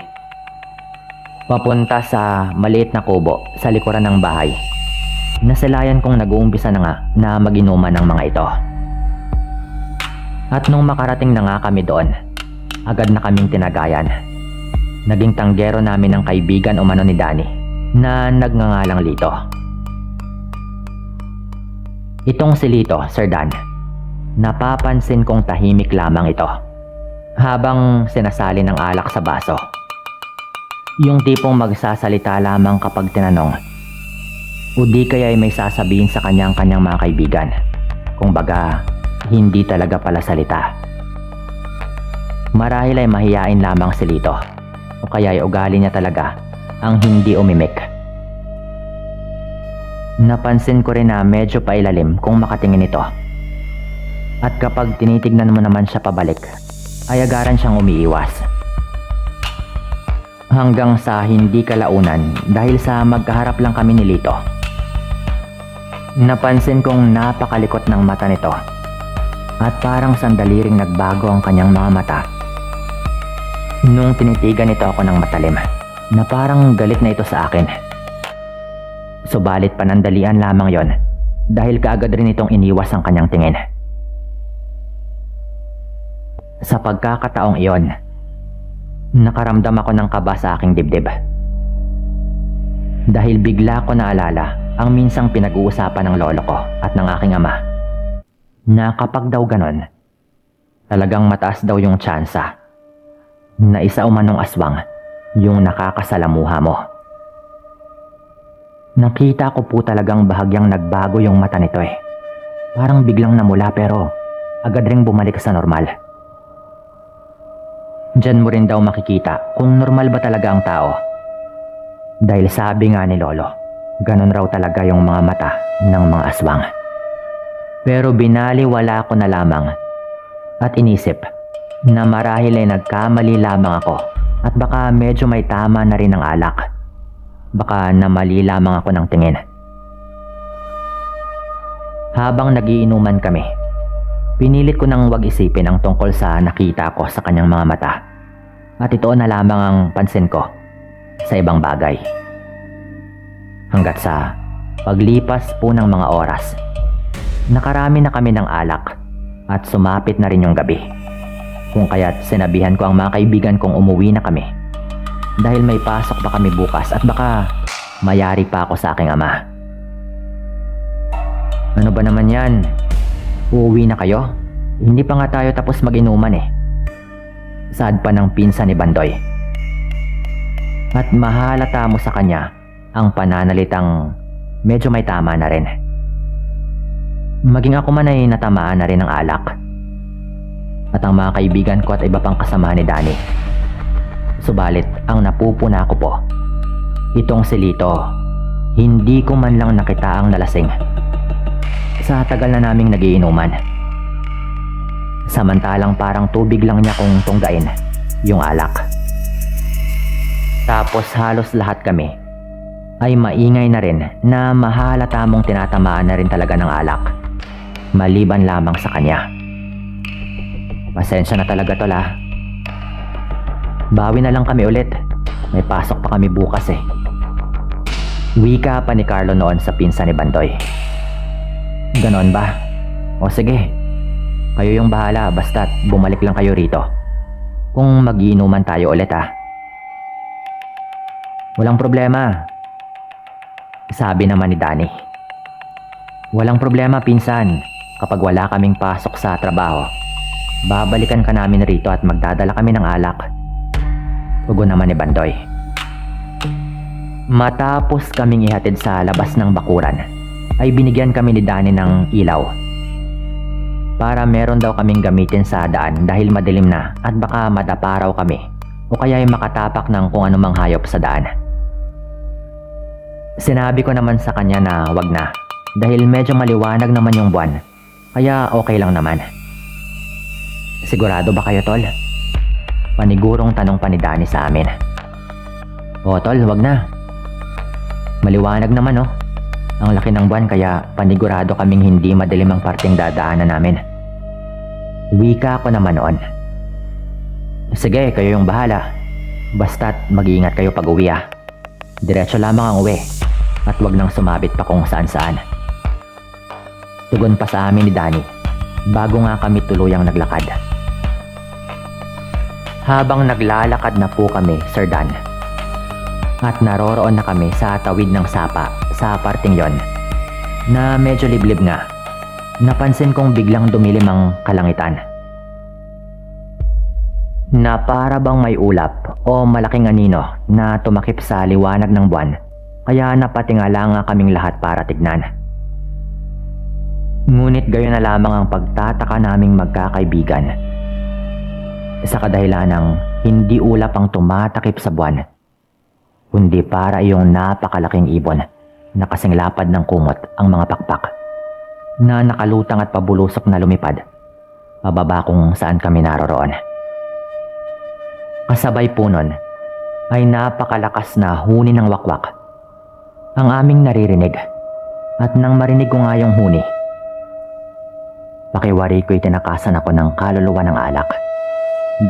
papunta sa maliit na kubo sa likuran ng bahay, nasilayan kong nag-uumpisa na nga na mag-inuman ng mga ito. At nung makarating na nga kami doon, agad na kaming tinagayan. Naging tanggero namin ng kaibigan umano ni Danny na nagngangalang Lito. Itong si Lito, Sir Dan, napapansin kong tahimik lamang ito habang sinasali ng alak sa baso. Yung tipong magsasalita lamang kapag tinanong, o di kaya ay may sasabihin sa kanyang mga kaibigan. Kung baga, hindi talaga pala salita. Marahil ay mahiyain lamang si Lito, o kaya ay ugali niya talaga ang hindi umimik. Napansin ko rin na medyo pailalim kung makatingin ito. At kapag tinitignan mo naman siya pabalik, ay agaran siyang umiiwas. Hanggang sa hindi kalaunan dahil sa magkaharap lang kami ni Lito, napansin kong napakalikot ng mata nito at parang sandali ring nagbago ang kanyang mga mata nung tinitigan nito ako ng matalim na parang galit na ito sa akin. Subalit panandalian lamang yon dahil kaagad rin itong iniwas ang kanyang tingin Sa pagkakataong iyon, nakaramdam ako ng kaba sa aking dibdib. Dahil bigla ko naalala ang minsang pinag-uusapan ng lolo ko at ng aking ama na kapag daw ganon, talagang mataas daw yung tsansa na isa umanong aswang yung nakakasalamuha mo. Nakita ko po talagang bahagyang nagbago yung mata nito eh. Parang biglang namula pero agad ring bumalik sa normal. Diyan mo rin daw makikita kung normal ba talaga ang tao. Dahil sabi nga ni lolo, ganon raw talaga yung mga mata ng mga aswang. Pero binaliwala ko na lamang at inisip na marahil ay nagkamali lamang ako at baka medyo may tama na rin ang alak. Baka namali lamang ako ng tingin. Habang nagiinuman kami, pinilit ko nang wag isipin ang tungkol sa nakita ko sa kanyang mga mata. At ito na lamang ang pansin ko sa ibang bagay. Hanggat sa paglipas po ng mga oras, nakarami na kami ng alak at sumapit na rin yung gabi. Kung kaya't sinabihan ko ang mga kaibigan kong umuwi na kami dahil may pasok pa kami bukas at baka mayari pa ako sa aking ama. Ano ba naman yan? Uuwi na kayo? Hindi pa nga tayo tapos mag-inuman eh. Saad pa ng pinsan ni Bandoy. At mahalata mo sa kanya ang pananalitang medyo may tama na rin. Maging ako man ay natamaan na rin ng alak. At ang mga kaibigan ko at iba pang kasama ni Danny. Subalit ang napupuna ko po, itong si Lito, hindi ko man lang nakita ang nalasing sa tagal na naming nagiinuman. Samantalang parang tubig lang niya kung tunggain yung alak. Tapos halos lahat kami ay maingay na rin na mahalata mong tinatamaan na rin talaga ng alak, maliban lamang sa kanya. Pasensya na talaga tol ha. Bawi na lang kami ulit. May pasok pa kami bukas eh. Wika pa ni Carlo noon sa pinsan ni Bandoy. Ganon ba? O sige, kayo yung bahala basta't bumalik lang kayo rito kung mag-iinuman tayo ulit ha. Walang problema, sabi naman ni Danny. Walang problema pinsan, kapag wala kaming pasok sa trabaho, babalikan ka namin rito at magdadala kami ng alak. Tugon naman ni Bandoy. Matapos kaming ihatid sa labas ng bakuran, ay binigyan kami ni Danny ng ilaw. Para meron daw kaming gamitin sa daan dahil madilim na at baka madapa raw kami o kaya ay makatapak ng kung anumang hayop sa daan. Sinabi ko naman sa kanya na wag na dahil medyo maliwanag naman yung buwan, kaya okay lang naman. Sigurado ba kayo tol? Panigurong tanong pa ni Danny sa amin. O tol, wag na. Maliwanag naman oh. Ang laki ng buwan kaya panigurado kaming hindi madilim ang parteng dadaanan namin. Wika ko naman noon. Sige, kayo yung bahala. Basta't mag-iingat kayo pag uwi ah. Diretso lamang ang uwi at wag nang sumabit pa kung saan-saan. Tugon pa sa amin ni Danny bago nga kami tuluyang naglakad. Habang naglalakad na po kami, Sir Dan, at naroroon na kami sa tawid ng sapa sa parting yon na medyo liblib nga, napansin kong biglang dumilim ang kalangitan. Na para bang may ulap o malaking anino na tumakip sa liwanag ng buwan, kaya napatingala nga kaming lahat para tignan. Ngunit gayon na lamang ang pagtataka naming magkakaibigan. Sa kadahilan ng hindi ulap ang tumatakip sa buwan, kundi para iyong napakalaking ibon na kasing lapad ng kumot ang mga pakpak na nakalutang at pabulusok na lumipad pababa kung saan kami naroroon. Kasabay po nun ay napakalakas na huni ng wakwak ang aming naririnig, at nang marinig ko nga yung huni, pakiwari ko'y tinakasan ako ng kaluluwa ng alak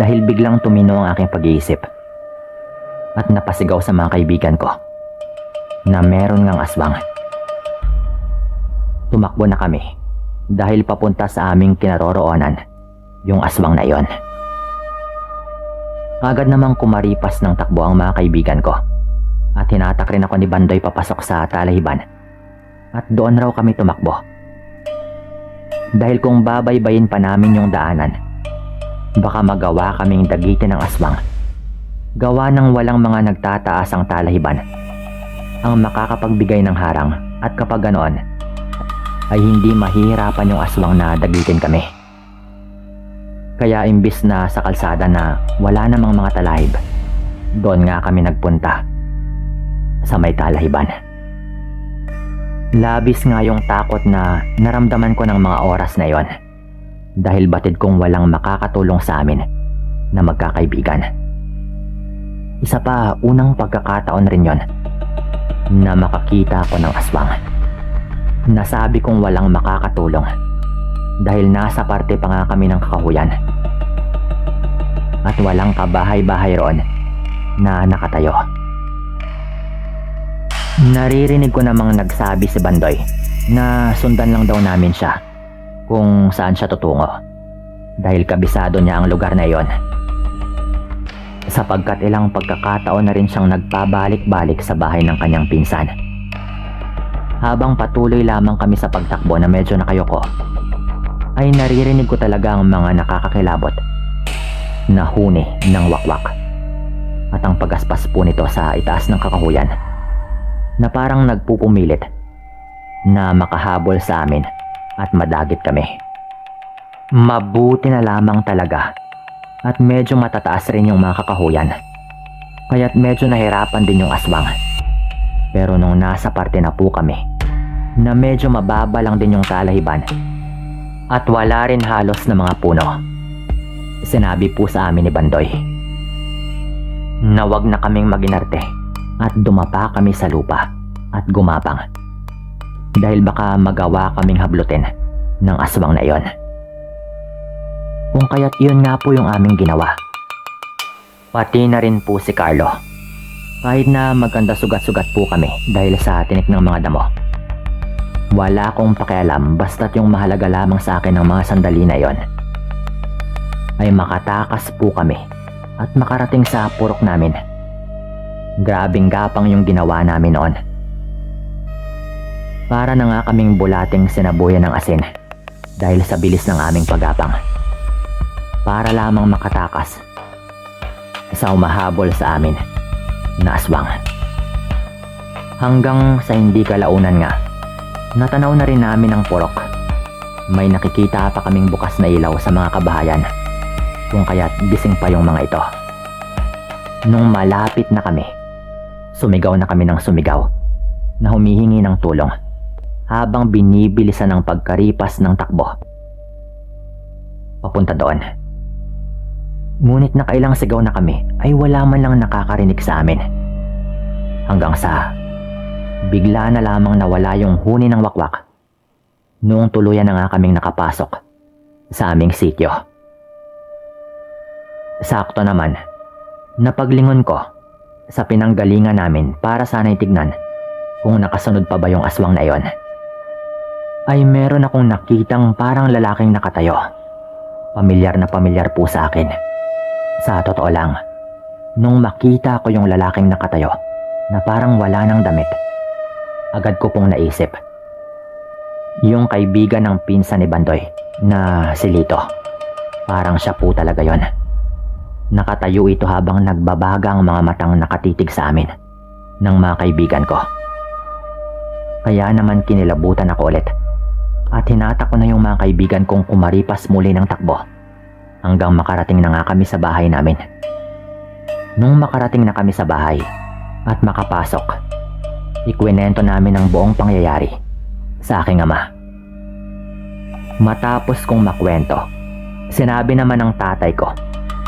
dahil biglang tumino ang aking pag-iisip at napasigaw sa mga kaibigan ko na meron ngang aswang. Tumakbo na kami dahil papunta sa aming kinaroroonan yung aswang na iyon. Agad namang kumaripas ng takbo ang mga kaibigan ko at hinatak rin ako ni Bandoy papasok sa talahiban at doon raw kami tumakbo. Dahil kung babaybayin pa namin yung daanan, baka magawa kaming dagitin ng aswang. Gawa ng walang mga nagtataas ang talahiban ang makakapagbigay ng harang at kapag ganoon ay hindi mahihirapan yung aswang na dagitin kami. Kaya imbis na sa kalsada na wala namang mga talahib, doon nga kami nagpunta sa may talahiban. Labis nga yung takot na naramdaman ko ng mga oras na yon dahil batid kong walang makakatulong sa amin na magkakaibigan. Isa pa, unang pagkakataon rin yon na makakita ako ng aswang. Nasabi kong walang makakatulong dahil nasa parte pa nga kami ng kakahuyan at walang kabahay-bahay roon na nakatayo. Naririnig ko namang nagsabi si Bandoy na sundan lang daw namin siya kung saan siya tutungo dahil kabisado niya ang lugar na iyon. Sapagkat ilang pagkakataon na rin siyang nagpabalik-balik sa bahay ng kanyang pinsan. Habang patuloy lamang kami sa pagtakbo na medyo nakayoko, ay naririnig ko talaga ang mga nakakakilabot na huni ng wakwak at ang pagaspas po nito sa itaas ng kakahuyan na parang nagpupumilit na makahabol sa amin at madagit kami. Mabuti na lamang talaga at medyo matataas rin yung mga kakahuyan kaya't medyo nahirapan din yung aswang. Pero nung nasa parte na po kami na medyo mababa lang din yung talahiban at wala rin halos na mga puno, sinabi po sa amin ni Bandoy na wag na kaming maginarte at dumapa kami sa lupa at gumapang dahil baka magawa kaming hablutin ng aswang na iyon. Kung kaya't yun nga po yung aming ginawa. Pati na rin po si Carlo. Kahit na maganda sugat-sugat po kami dahil sa tinik ng mga damo, wala akong pakialam basta't yung mahalaga lamang sa akin ng mga sandali na iyon ay makatakas po kami at makarating sa purok namin. Grabing gapang yung ginawa namin noon. Para na nga kaming bulating sinabuyan ng asin dahil sa bilis ng aming paggapang. Para lamang makatakas sa umahabol sa amin na aswang. Hanggang sa hindi kalaunan nga, natanaw na rin namin ang purok. May nakikita pa kaming bukas na ilaw sa mga kabahayan, kung kaya't gising pa yung mga ito. Nung malapit na kami, sumigaw na kami ng sumigaw na humihingi ng tulong habang binibilisan ng pagkaripas ng takbo papunta doon. Ngunit nakailang sigaw na kami ay wala man lang nakakarinig sa amin. Hanggang sa bigla na lamang nawala yung huni ng wakwak noong tuluyan na nga kaming nakapasok sa aming sityo. Sakto naman, napaglingon ko sa pinanggalingan namin para sana'y tignan kung nakasunod pa ba yung aswang na iyon. Ay meron akong nakitang parang lalaking nakatayo. Pamilyar na pamilyar po sa akin. Sa totoo lang, nung makita ko yung lalaking nakatayo na parang wala ng damit, agad ko pong naisip, yung kaibigan ng pinsan ni Bandoy na si Lito. Parang siya po talaga yon. Nakatayo ito habang nagbabaga ang mga matang nakatitig sa amin ng mga kaibigan ko. Kaya naman kinilabutan ako ulit at hinatak ko na yung mga kaibigan kong kumaripas muli ng takbo hanggang makarating na nga kami sa bahay namin. Nung makarating na kami sa bahay at makapasok, ikwinento namin ang buong pangyayari sa aking ama. Matapos kong makwento, sinabi naman ng tatay ko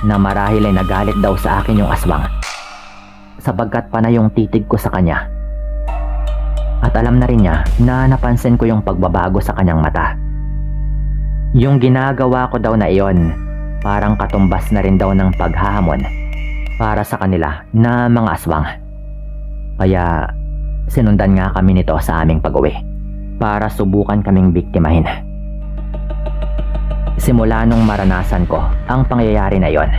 na marahil ay nagalit daw sa akin yung aswang sapagkat panay yung titig ko sa kanya. At alam na rin niya na napansin ko yung pagbabago sa kanyang mata. Yung ginagawa ko daw na iyon parang katumbas na rin daw ng paghahamon para sa kanila na mga aswang. Kaya sinundan nga kami nito sa aming pag-uwi para subukan kaming biktimahin. Simula nung maranasan ko ang pangyayari na iyon,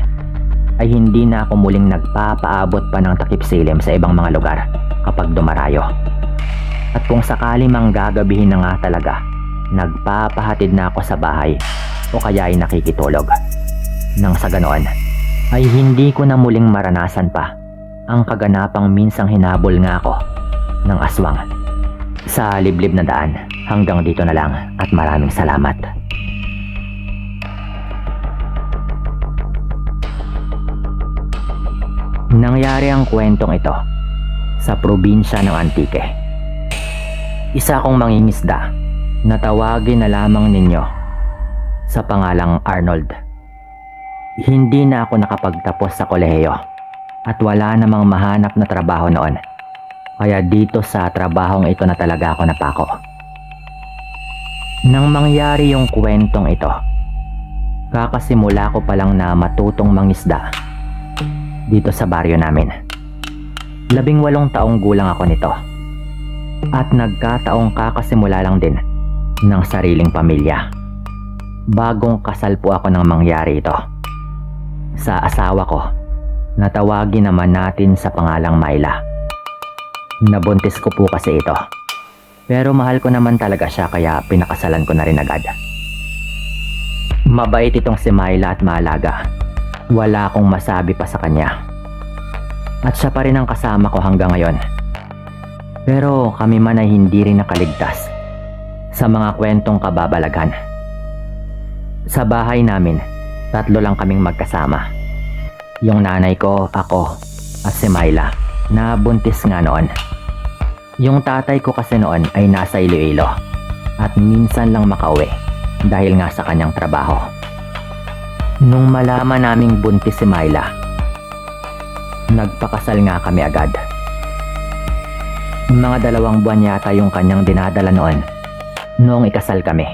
ay hindi na ako muling nagpapaabot pa ng takip silim sa ibang mga lugar kapag dumarayo. At kung sakali mang gagabihin na nga talaga, nagpapahatid na ako sa bahay o kaya ay nakikitulog. Nang sa ganoon, ay hindi ko na muling maranasan pa ang kaganapang minsang hinabol nga ako ng aswang. Sa liblib na daan, hanggang dito na lang at maraming salamat. Nangyari ang kwentong ito sa probinsya ng Antique. Isa akong mangingisda na tawagin na lamang ninyo sa pangalang Arnold. Hindi na ako nakapagtapos sa kolehiyo at wala namang mahanap na trabaho noon. Kaya dito sa trabahong ito na talaga ako napako. Nang mangyari yung kwentong ito, kakasimula ko pa lang na matutong mangisda dito sa baryo namin. 18 taong gulang ako nito at nagkataong kakasimula lang din ng sariling pamilya. Bagong kasal po ako nang mangyari ito sa asawa ko na tawagin naman natin sa pangalang Myla. Nabuntis ko po kasi ito, pero mahal ko naman talaga siya kaya pinakasalan ko na rin agad. Mabait itong si Myla at maalaga. Wala akong masabi pa sa kanya. At siya pa rin ang kasama ko hanggang ngayon. Pero kami man ay hindi rin nakaligtas sa mga kwentong kababalaghan. Sa bahay namin, 3 lang kaming magkasama. Yung nanay ko, ako, at si Myla na buntis nga noon. Yung tatay ko kasi noon ay nasa Iloilo at minsan lang makauwi dahil nga sa kanyang trabaho. Nung malaman naming buntis si Myla, nagpakasal nga kami agad. Mga 2 buwan yata yung kanyang dinadala noong ikasal kami.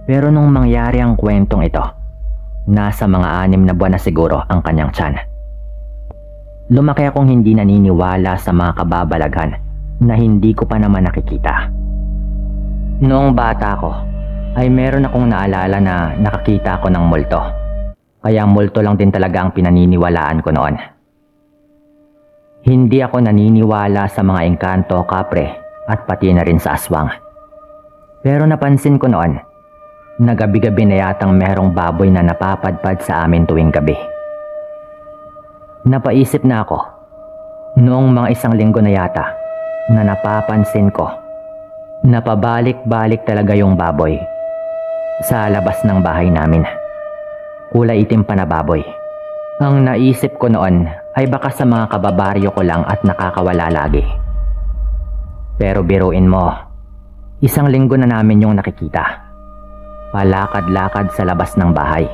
Pero nung mangyari ang kwentong ito, nasa mga 6 na buwan na siguro ang kanyang tiyan. Lumaki akong hindi naniniwala sa mga kababalaghan na hindi ko pa naman nakikita. Noong bata ko, ay meron akong naalala na nakakita ko ng multo. Kaya multo lang din talaga ang pinaniniwalaan ko noon. Hindi ako naniniwala sa mga engkanto, kapre at pati na rin sa aswang. Pero napansin ko noon na gabi-gabi na yatang merong baboy na napapadpad sa amin tuwing gabi. Napaisip na ako noong mga 1 linggo na yata na napapansin ko na pabalik-balik talaga yung baboy sa labas ng bahay namin. Kulay itim pa na baboy. Ang naisip ko noon ay baka sa mga kababaryo ko lang at nakakawala lagi. Pero biruin mo, 1 linggo na namin yung nakikita. Palakad-lakad sa labas ng bahay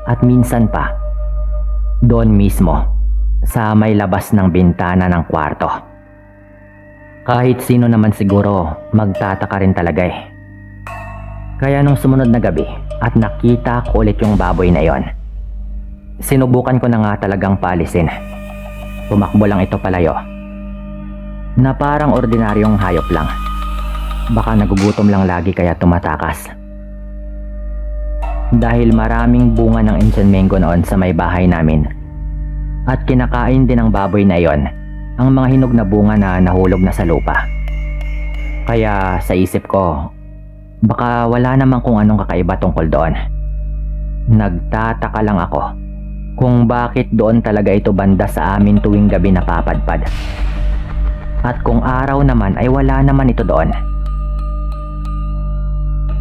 at minsan pa doon mismo sa may labas ng bintana ng kwarto. Kahit sino naman siguro magtataka rin talaga eh. Kaya nung sumunod na gabi at nakita ko ulit yung baboy na yon, sinubukan ko na nga talagang paalisin. Tumakbo lang ito palayo na parang ordinaryong hayop lang. Baka nagugutom lang lagi kaya tumatakas. Dahil maraming bunga ng Insan Mango noon sa may bahay namin at kinakain din ng baboy na yon ang mga hinog na bunga na nahulog na sa lupa. Kaya sa isip ko, baka wala naman kung anong kakaiba tungkol doon. Nagtataka lang ako kung bakit doon talaga ito banda sa amin tuwing gabi napapadpad. At kung araw naman ay wala naman ito doon.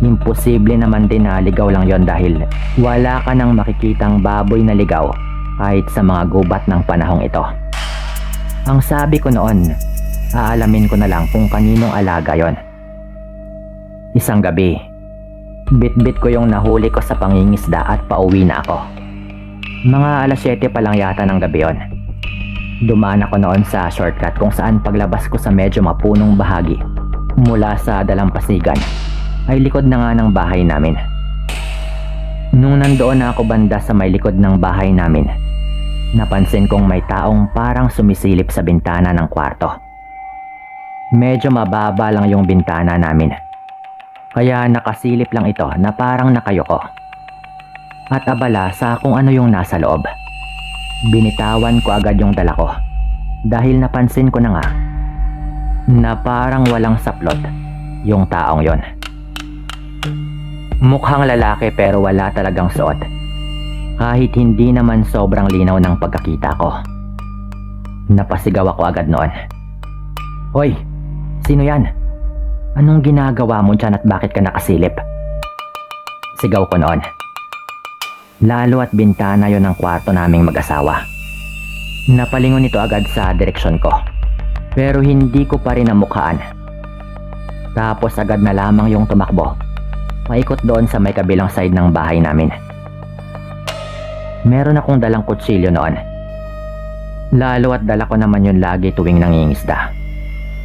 Imposible naman din na ligaw lang yon dahil wala ka nang makikitang baboy na ligaw kahit sa mga gubat ng panahong ito. Ang sabi ko noon, aalamin ko na lang kung kaninong alaga yon. Isang gabi, bit-bit ko yung nahuli ko sa pangingisda at pauwi na ako. Mga 7:00 pa lang yata ng gabi yon. Dumaan ako noon sa shortcut kung saan paglabas ko sa medyo mapunong bahagi mula sa dalampasigan ay likod na nga ng bahay namin. Nung nandoon na ako banda sa may likod ng bahay namin, napansin kong may taong parang sumisilip sa bintana ng kwarto. Medyo mababa lang yung bintana namin, kaya nakasilip lang ito na parang nakayoko at abala sa kung ano yung nasa loob. Binitawan ko agad yung dala ko dahil napansin ko na nga na parang walang saplot yung taong yon. Mukhang lalaki pero wala talagang suot. Kahit hindi naman sobrang linaw ng pagkakita ko. Napasigaw ako agad noon. Hoy, sino yan? Anong ginagawa mo dyan at bakit ka nakasilip? Sigaw ko noon. Lalo at bintana yon ng kwarto naming mag-asawa. Napalingon ito agad sa direksyon ko. Pero hindi ko pa rin namukhaan. Tapos agad na lamang yung tumakbo. Paikot doon sa may kabilang side ng bahay namin. Meron akong dalang kutsilyo noon. Lalo at dala ko naman yun lagi tuwing nangingisda.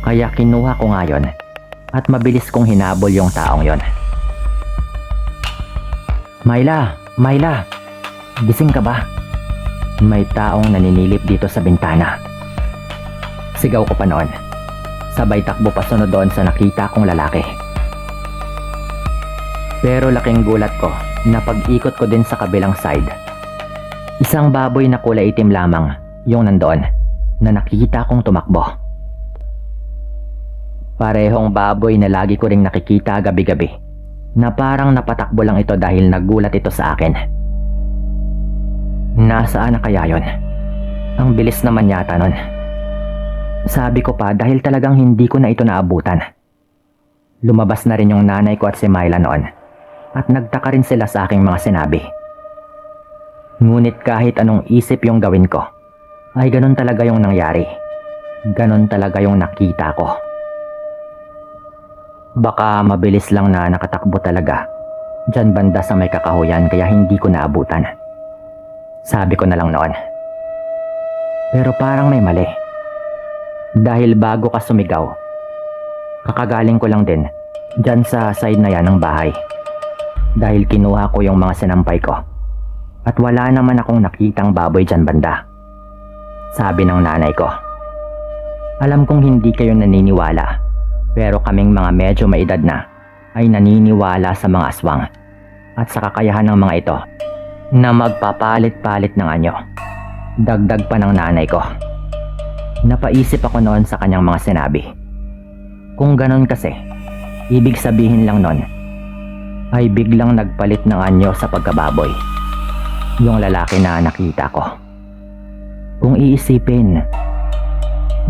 Kaya kinuha ko nga yun at mabilis kong hinabol yung taong yon. Myla, gising ka ba? May taong naninilip dito sa bintana. Sigaw ko pa noon. Sabay takbo pa sunod doon sa nakita kong lalaki. Pero laking gulat ko na pag-ikot ko din sa kabilang side. Isang baboy na kulay itim lamang yung nandoon na nakita kong tumakbo. Parehong baboy na lagi ko ring nakikita gabi-gabi na parang napatakbo lang ito dahil nagulat ito sa akin. Nasaan na kaya yon? Ang bilis naman yata nun. Sabi ko pa dahil talagang hindi ko na ito naabutan. Lumabas na rin yung nanay ko at si Myla noon at nagtaka rin sila sa aking mga sinabi. Ngunit kahit anong isip yung gawin ko, ay ganun talaga yung nangyari. Ganun talaga yung nakita ko. Baka mabilis lang na nakatakbo talaga dyan banda sa may kakahuyan kaya hindi ko naabutan. Sabi ko na lang noon. Pero parang may mali. Dahil bago ka sumigaw, kakagaling ko lang din dyan sa side na yan ng bahay. Dahil kinuha ko yung mga sinampay ko. At wala naman akong nakitang baboy dyan banda. Sabi ng nanay ko. Alam kong hindi kayo naniniwala. Pero kaming mga medyo maedad na ay naniniwala sa mga aswang at sa kakayahan ng mga ito na magpapalit-palit ng anyo. Dagdag pa ng nanay ko. Napaisip ako noon sa kanyang mga sinabi. Kung ganon kasi, ibig sabihin lang noon ay biglang nagpalit ng anyo sa pagkababoy yung lalaki na nakita ko. Kung iisipin,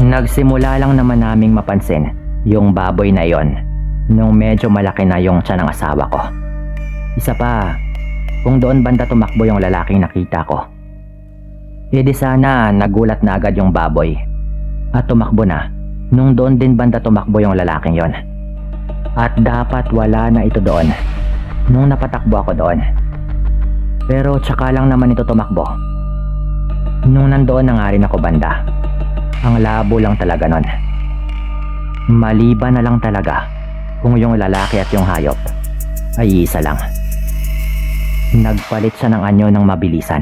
nagsimula lang naman naming mapansin yung baboy na yon nung medyo malaki na yung tiyan ng asawa ko. Isa pa, kung doon banda tumakbo yung lalaking nakita ko, edi sana nagulat na agad yung baboy at tumakbo na nung doon din banda tumakbo yung lalaking yon. At dapat wala na ito doon nung napatakbo ako doon. Pero tsaka lang naman ito tumakbo nung nandoon na nga rin ako banda. Ang labo lang talaga nun. Maliban na lang talaga kung yung lalaki at yung hayop ay isa lang. Nagpalit siya ng anyo ng mabilisan.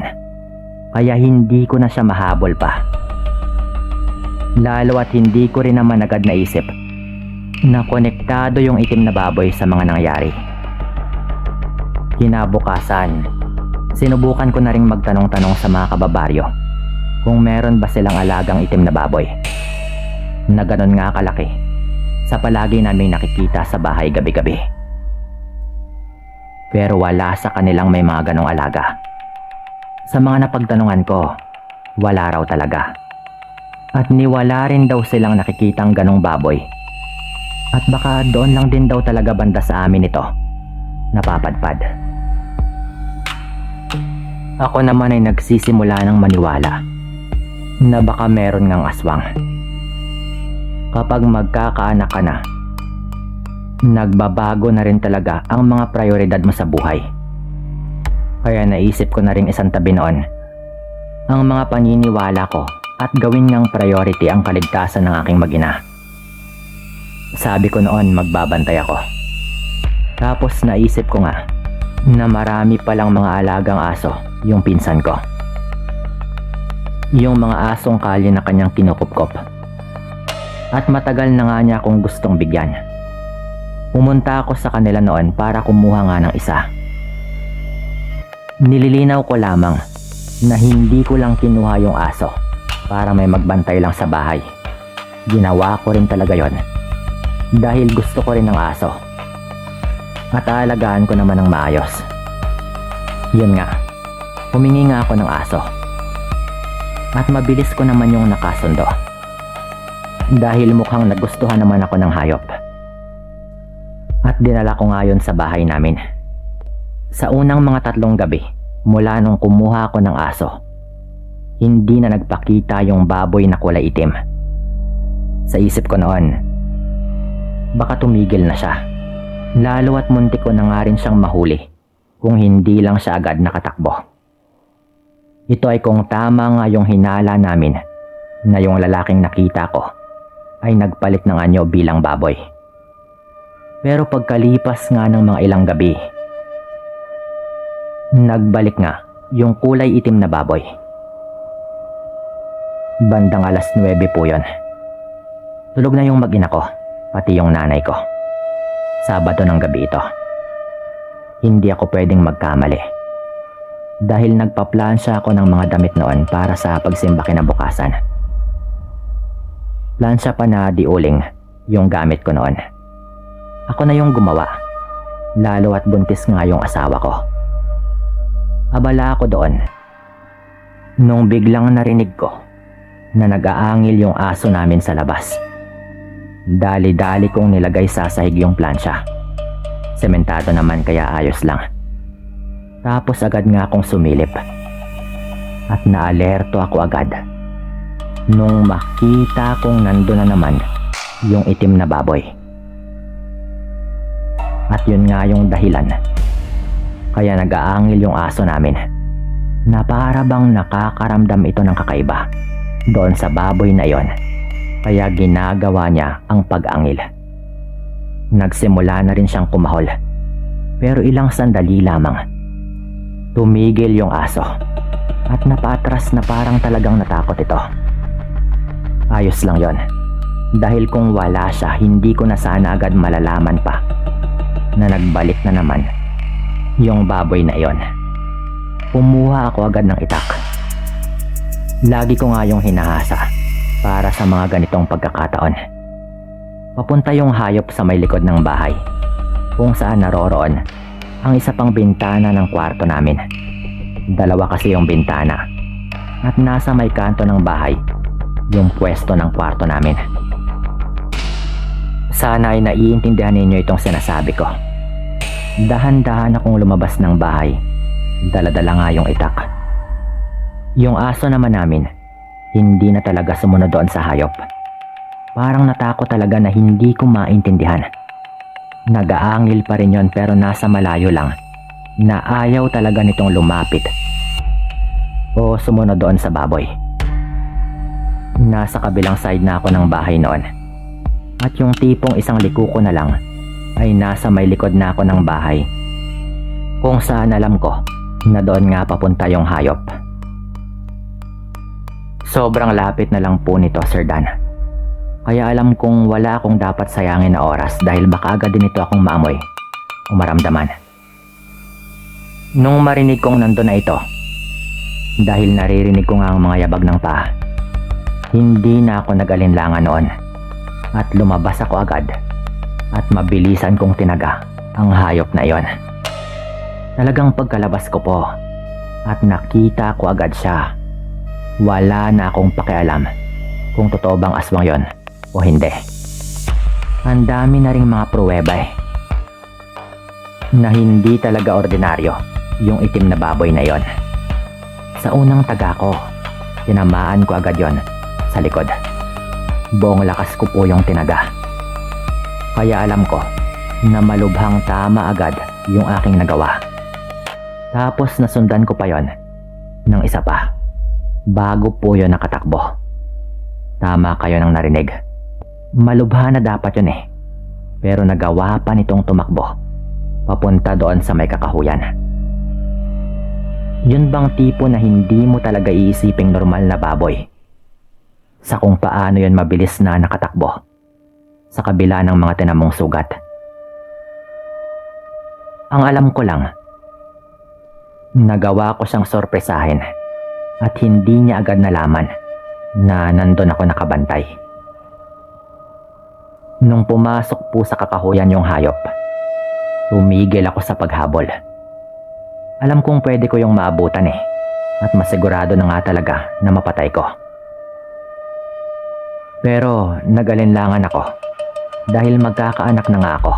Kaya hindi ko na siya mahabol pa. Lalo at hindi ko rin naman agad naisip na konektado yung itim na baboy sa mga nangyari. Kinabukasan, sinubukan ko na ring magtanong-tanong sa mga kababaryo kung meron ba silang alagang itim na baboy na ganon nga kalaki sa palagi naming nakikita sa bahay gabi-gabi. Pero wala sa kanilang may mga ganong alaga. Sa mga napagtanungan ko, wala raw talaga. At niwala rin daw silang nakikitang ganong baboy. At baka doon lang din daw talaga banda sa amin ito napapadpad. Ako naman ay nagsisimula ng maniwala na baka meron ngang aswang. Kapag magkakaanak ka na, nagbabago na rin talaga ang mga prioridad mo sa buhay. Kaya naisip ko na rin isang tabi noon ang mga paniniwala ko at gawin ngang priority ang kaligtasan ng aking mag-ina. Sabi ko noon magbabantay ako. Tapos naisip ko nga na marami palang mga alagang aso yung pinsan ko. Yung mga asong kalye na kanyang kinukupkop. At matagal na nga niya akong gustong bigyan. Pumunta ako sa kanila noon para kumuha nga ng isa. Nililinaw ko lamang na hindi ko lang kinuha yung aso para may magbantay lang sa bahay. Ginawa ko rin talaga yon dahil gusto ko rin ng aso at aalagaan ko naman ng maayos. Yun nga, humingi nga ako ng aso at mabilis ko naman yung nakasundo dahil mukhang nagustuhan naman ako ng hayop. At dinala ko nga yun sa bahay namin. Sa unang mga 3 gabi mula nung kumuha ako ng aso, hindi na nagpakita yung baboy na kulay itim. Sa isip ko noon, baka tumigil na siya. Lalo at muntik ko na nga rin siyang mahuli kung hindi lang siya agad nakatakbo. Ito ay kung tama nga yung hinala namin na yung lalaking nakita ko ay nagpalit ng anyo bilang baboy. Pero pagkalipas nga ng mga ilang gabi, nagbalik nga yung kulay itim na baboy. Bandang 9:00 po yon. Tulog na yung mag-ina ko, pati yung nanay ko. Sabado ng gabi ito. Hindi ako pwedeng magkamali dahil nagpaplansya ako ng mga damit noon para sa pagsimba kinabukasan. Plansya pa na diuling yung gamit ko noon. Ako na yung gumawa, lalo at buntis nga yung asawa ko. Abala ako doon nung biglang narinig ko na nag-aangil yung aso namin sa labas. Dali-dali kong nilagay sa sahig yung plansya. Sementado naman kaya ayos lang. Tapos agad nga akong sumilip. At naalerto ako agad nung makita kong nandun na naman yung itim na baboy. At yun nga yung dahilan kaya nag-aangil yung aso namin na para bang nakakaramdam ito ng kakaiba doon sa baboy na yon. Kaya ginagawa niya ang pag-angil. Nagsimula na rin siyang kumahol. Pero ilang sandali lamang, tumigil yung aso at napaatras na parang talagang natakot ito. Ayos lang yon. Dahil kung wala siya, hindi ko na sana agad malalaman pa na nagbalik na naman yung baboy na yon. Kumuha ako agad ng itak. Lagi ko nga yung hinahasa para sa mga ganitong pagkakataon. Papunta yung hayop sa may likod ng bahay kung saan naroroon ang isa pang bintana ng kwarto namin. 2 kasi yung bintana at nasa may kanto ng bahay yung pwesto ng kwarto namin. Sana ay naiintindihan ninyo itong sinasabi ko. Dahan-dahan akong lumabas ng bahay. Dala-dala nga yung itak. Yung aso naman namin, hindi na talaga sumunod doon sa hayop. Parang natakot talaga na hindi ko maintindihan. Nag-aangil pa rin yon pero nasa malayo lang na ayaw talaga nitong lumapit o sumunod doon sa baboy. Nasa kabilang side na ako ng bahay noon. At yung tipong isang liko ko na lang ay nasa may likod na ako ng bahay kung saan alam ko na doon nga papunta yung hayop. Sobrang lapit na lang po nito, Sir Dan. Kaya alam kong wala akong dapat sayangin na oras dahil baka agad din ito akong maamoy o maramdaman. Nung marinig kong nandun na ito, dahil naririnig ko nga ang mga yabag ng paa, hindi na ako nag-alinlangan noon at lumabas ako agad at mabilisan kong tinaga ang hayop na iyon. Talagang pagkalabas ko po at nakita ko agad siya, wala na akong pakialam kung totoo bang aswang yon o hindi. Ang dami na ring mga pruweba na hindi talaga ordinaryo yung itim na baboy na yon. Sa unang taga ko, tinamaan ko agad yon sa likod. Buong lakas ko po yung tinaga. Kaya alam ko na malubhang tama agad yung aking nagawa. Tapos nasundan ko pa yon ng isa pa bago po yon nakatakbo. Tama kayo ng narinig. Malubha na dapat yun pero nagawa pa nitong tumakbo papunta doon sa may kakahuyan. Yun bang tipo na hindi mo talaga iisiping normal na baboy sa kung paano yun mabilis na nakatakbo sa kabila ng mga tinamong sugat? Ang alam ko lang, nagawa ko siyang sorpresahin at hindi niya agad nalaman na nandun ako nakabantay. Nung pumasok po sa kakahuyan yung hayop, tumigil ako sa paghabol. Alam kong pwede ko yung maabutan at masigurado na nga talaga na mapatay ko. Pero nag-alinlangan ako dahil magkakaanak na nga ako.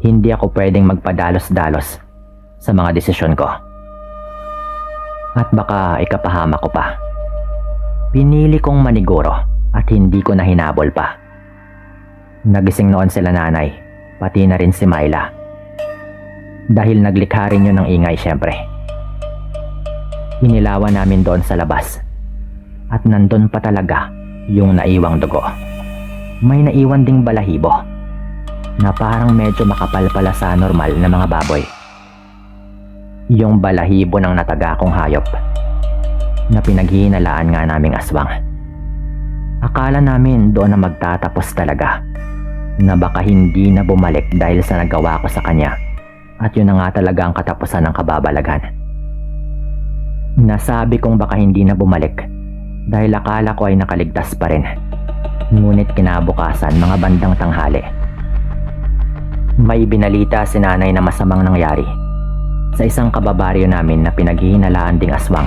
Hindi ako pwedeng magpadalos-dalos sa mga desisyon ko. At baka ikapahama ko pa. Pinili kong maniguro at hindi ko na hinabol pa. Nagising noon sila nanay, pati na rin si Myla. Dahil naglikha rin yun ng ingay syempre. Inilawan namin doon sa labas. At nandun pa talaga yung naiwang dugo. May naiwan ding balahibo na parang medyo makapal pala sa normal na mga baboy. Yung balahibo ng nataga kong hayop na pinaghihinalaan nga naming aswang. Akala namin doon na magtatapos talaga, na baka hindi na bumalik dahil sa nagawa ko sa kanya, at yun na nga talaga ang katapusan ng kababalaghan. Nasabi kong baka hindi na bumalik dahil akala ko ay nakaligtas pa rin. Ngunit kinabukasan, mga bandang tanghali, may binalita si nanay na masamang nangyari sa isang kababaryo namin na pinaghihinalaan ding aswang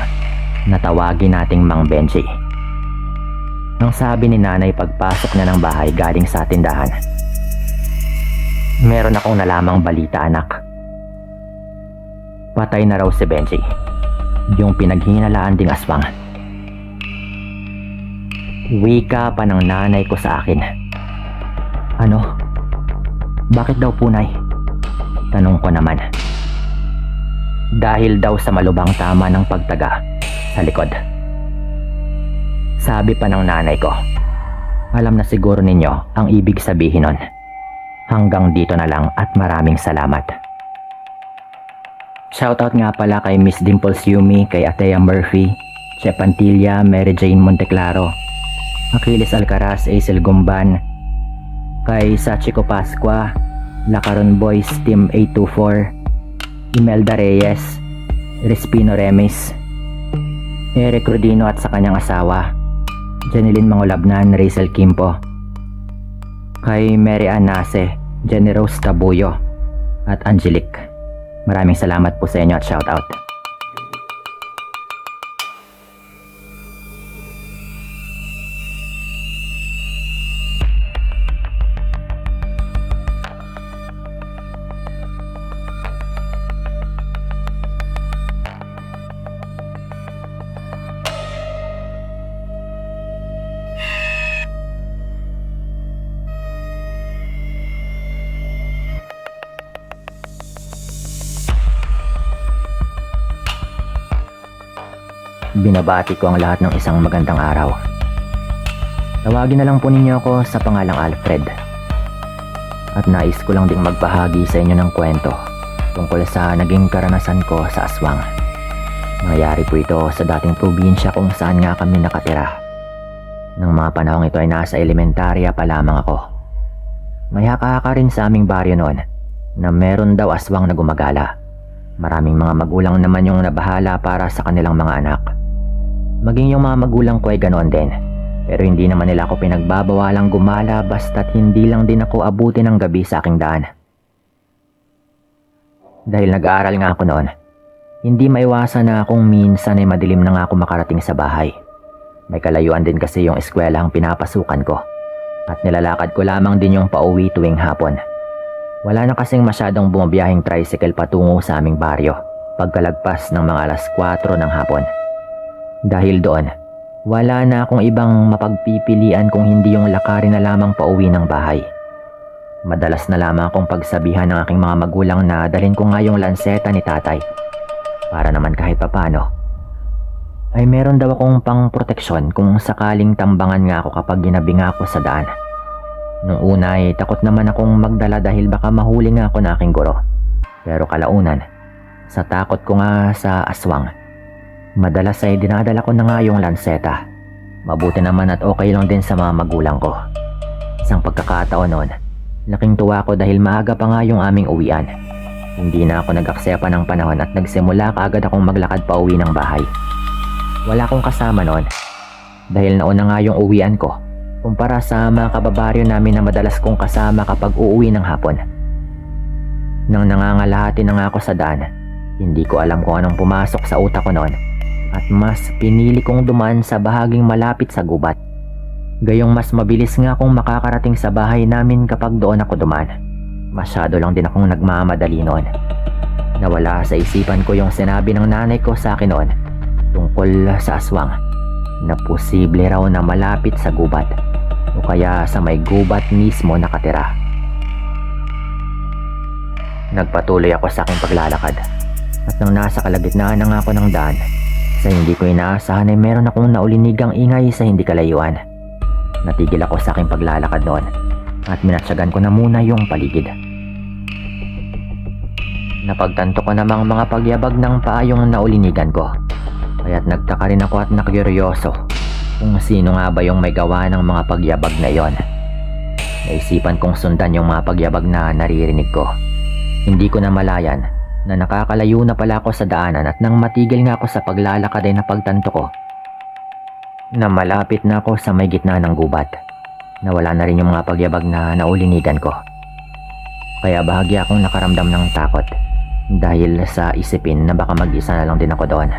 na tawagin nating Mang Benji. Ang sabi ni nanay pagpasok niya ng bahay galing sa tindahan, meron akong nalamang balita, anak. Patay na raw si Benji, yung pinaghihinalaan ding aswang. Wika pa ng nanay ko sa akin. Ano? Bakit daw po, Nay? Tanong ko naman. Dahil daw sa malubhang tama ng pagtaga sa likod. Sabi pa ng nanay ko, alam na siguro ninyo ang ibig sabihin nun. Hanggang dito na lang at maraming salamat. Shoutout nga pala kay Miss Dimples Yumi, kay Atea Murphy, Chef Antilla, Mary Jane Monteclaro, Achilles Alcaraz, Aisel Gumban, kay Sachiko Pascua, Lacaron Boys Team 824, Imelda Reyes, Respino Remis, Eric Rodino at sa kanyang asawa, Janeline Mangolabnan, Rachel Kimpo, kay Mary Ann Nase, Jenny Rose Tabuyo, at Angelique. Maraming salamat po sa inyo at shoutout. Binabati ko ang lahat ng isang magandang araw. Tawagin na lang po ninyo ako sa pangalang Alfred. At nais ko lang ding magbahagi sa inyo ng kwento tungkol sa naging karanasan ko sa aswang. Nangyari po ito sa dating probinsya kung saan nga kami nakatira. Nang mga panahong ito ay nasa elementarya pa lamang ako. May haka-haka rin sa aming baryo noon na meron daw aswang na gumagala. Maraming mga magulang naman yung nabahala para sa kanilang mga anak. Maging yung mga magulang ko ay ganoon din. Pero hindi naman nila ako pinagbabawalang gumala basta't hindi lang din ako abuti ng gabi sa aking daan. Dahil nag-aaral nga ako noon, hindi maiwasan na kung minsan ay madilim na nga ako makarating sa bahay. May kalayuan din kasi yung eskwela ang pinapasukan ko. At nilalakad ko lamang din yung pauwi tuwing hapon. Wala na kasing masyadong bumabiyahing tricycle patungo sa aming baryo pagkalagpas ng mga alas 4 ng hapon. Dahil doon, wala na akong ibang mapagpipilian kung hindi yung lakarin na lamang pauwi ng bahay. Madalas na lamang akong pagsabihan ng aking mga magulang na dalhin ko nga yung lanseta ni tatay. Para naman kahit papano, ay meron daw akong pang proteksyon kung sakaling tambangan nga ako kapag ginabi nga ako sa daan. Nung una ay takot naman akong magdala dahil baka mahuli nga ako na aking guro. Pero kalaunan, sa takot ko nga sa aswang, madalas ay dinadala ko na nga yung lanseta. Mabuti naman at okay lang din sa mga magulang ko. Isang pagkakataon noon, laking tuwa ko dahil maaga pa nga yung aming uwian. Hindi na ako nag-aksepa ng panahon at nagsimula kaagad akong maglakad pa uwi ng bahay. Wala akong kasama noon dahil nauna nga yung uwian ko kumpara sa mga kababaryo namin na madalas kong kasama kapag uuwi ng hapon. Nang nangangalahati na nga ako sa daan, hindi ko alam kung anong pumasok sa utak ko noon at mas pinili kong dumaan sa bahaging malapit sa gubat. Gayong mas mabilis nga akong makakarating sa bahay namin kapag doon ako dumaan. Masyado lang din akong nagmamadali noon. Nawala sa isipan ko yung sinabi ng nanay ko sa akin noon tungkol sa aswang na posible raw na malapit sa gubat o kaya sa may gubat mismo nakatira. Nagpatuloy ako sa aking paglalakad at nang nasa kalagitnaan na nga ako ng daan, sa hindi ko inaasahan ay meron akong naulinigang ingay sa hindi kalayuan. Natigil ako sa aking paglalakad noon at minatsagan ko na muna yung paligid. Napagtanto ko namang mga pagyabag ng paa yung naulinigan ko, kaya't nagtaka rin ako at nakuryoso kung sino nga ba yung may gawa ng mga pagyabag na yon. Naisipan kong sundan yung mga pagyabag na naririnig ko. Hindi ko na malayan na nakakalayo na pala ako sa daanan at nang matigil nga ako sa paglalakad ay napagtanto ko na malapit na ako sa may gitna ng gubat. Nawala na rin yung mga pagyabag na naulinigan ko. Kaya bahagya akong nakaramdam ng takot dahil sa isipin na baka mag-isa na lang din ako doon.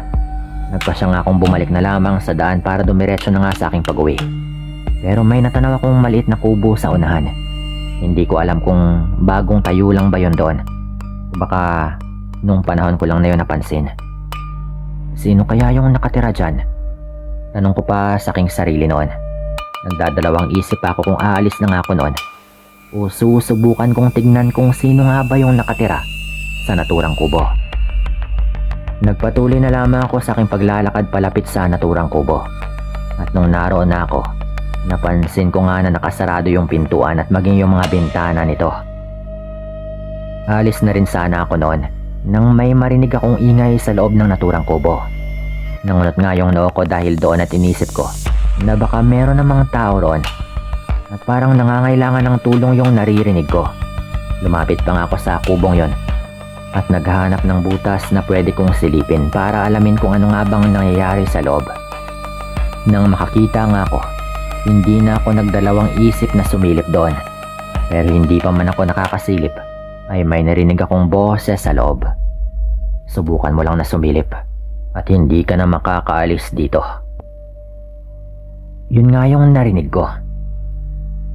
Nagpasya nga akong bumalik na lamang sa daan para dumiretso na nga sa aking pag-uwi. Pero may natanaw akong maliit na kubo sa unahan. Hindi ko alam kung bagong tayo lang ba yun doon. Baka nung panahon ko lang na yun napansin. Sino kaya yung nakatira dyan? Tanong ko pa sa aking sarili noon. Nagdadalawang isip ako kung aalis na nga ako noon o susubukan kong tignan kung sino nga ba yung nakatira sa naturang kubo. Nagpatuloy na lamang ako sa aking paglalakad palapit sa naturang kubo. At nung naroon na ako, napansin ko nga na nakasarado yung pintuan at maging yung mga bintana nito. Alis na rin sana ako noon nang may marinig akong ingay sa loob ng naturang kubo. Nangunot nga yung noo ko dahil doon at inisip ko na baka meron namang tao roon at parang nangangailangan ng tulong yung naririnig ko. Lumapit pa nga ako sa kubong yon at naghahanap ng butas na pwede kong silipin para alamin kung ano nga bang nangyayari sa loob. Nang makakita nga ako, hindi na ako nagdalawang isip na sumilip doon. Pero hindi pa man ako nakakasilip ay may narinig akong boses sa loob. Subukan mo lang na sumilip at hindi ka na makakaalis dito. Yun nga yung narinig ko.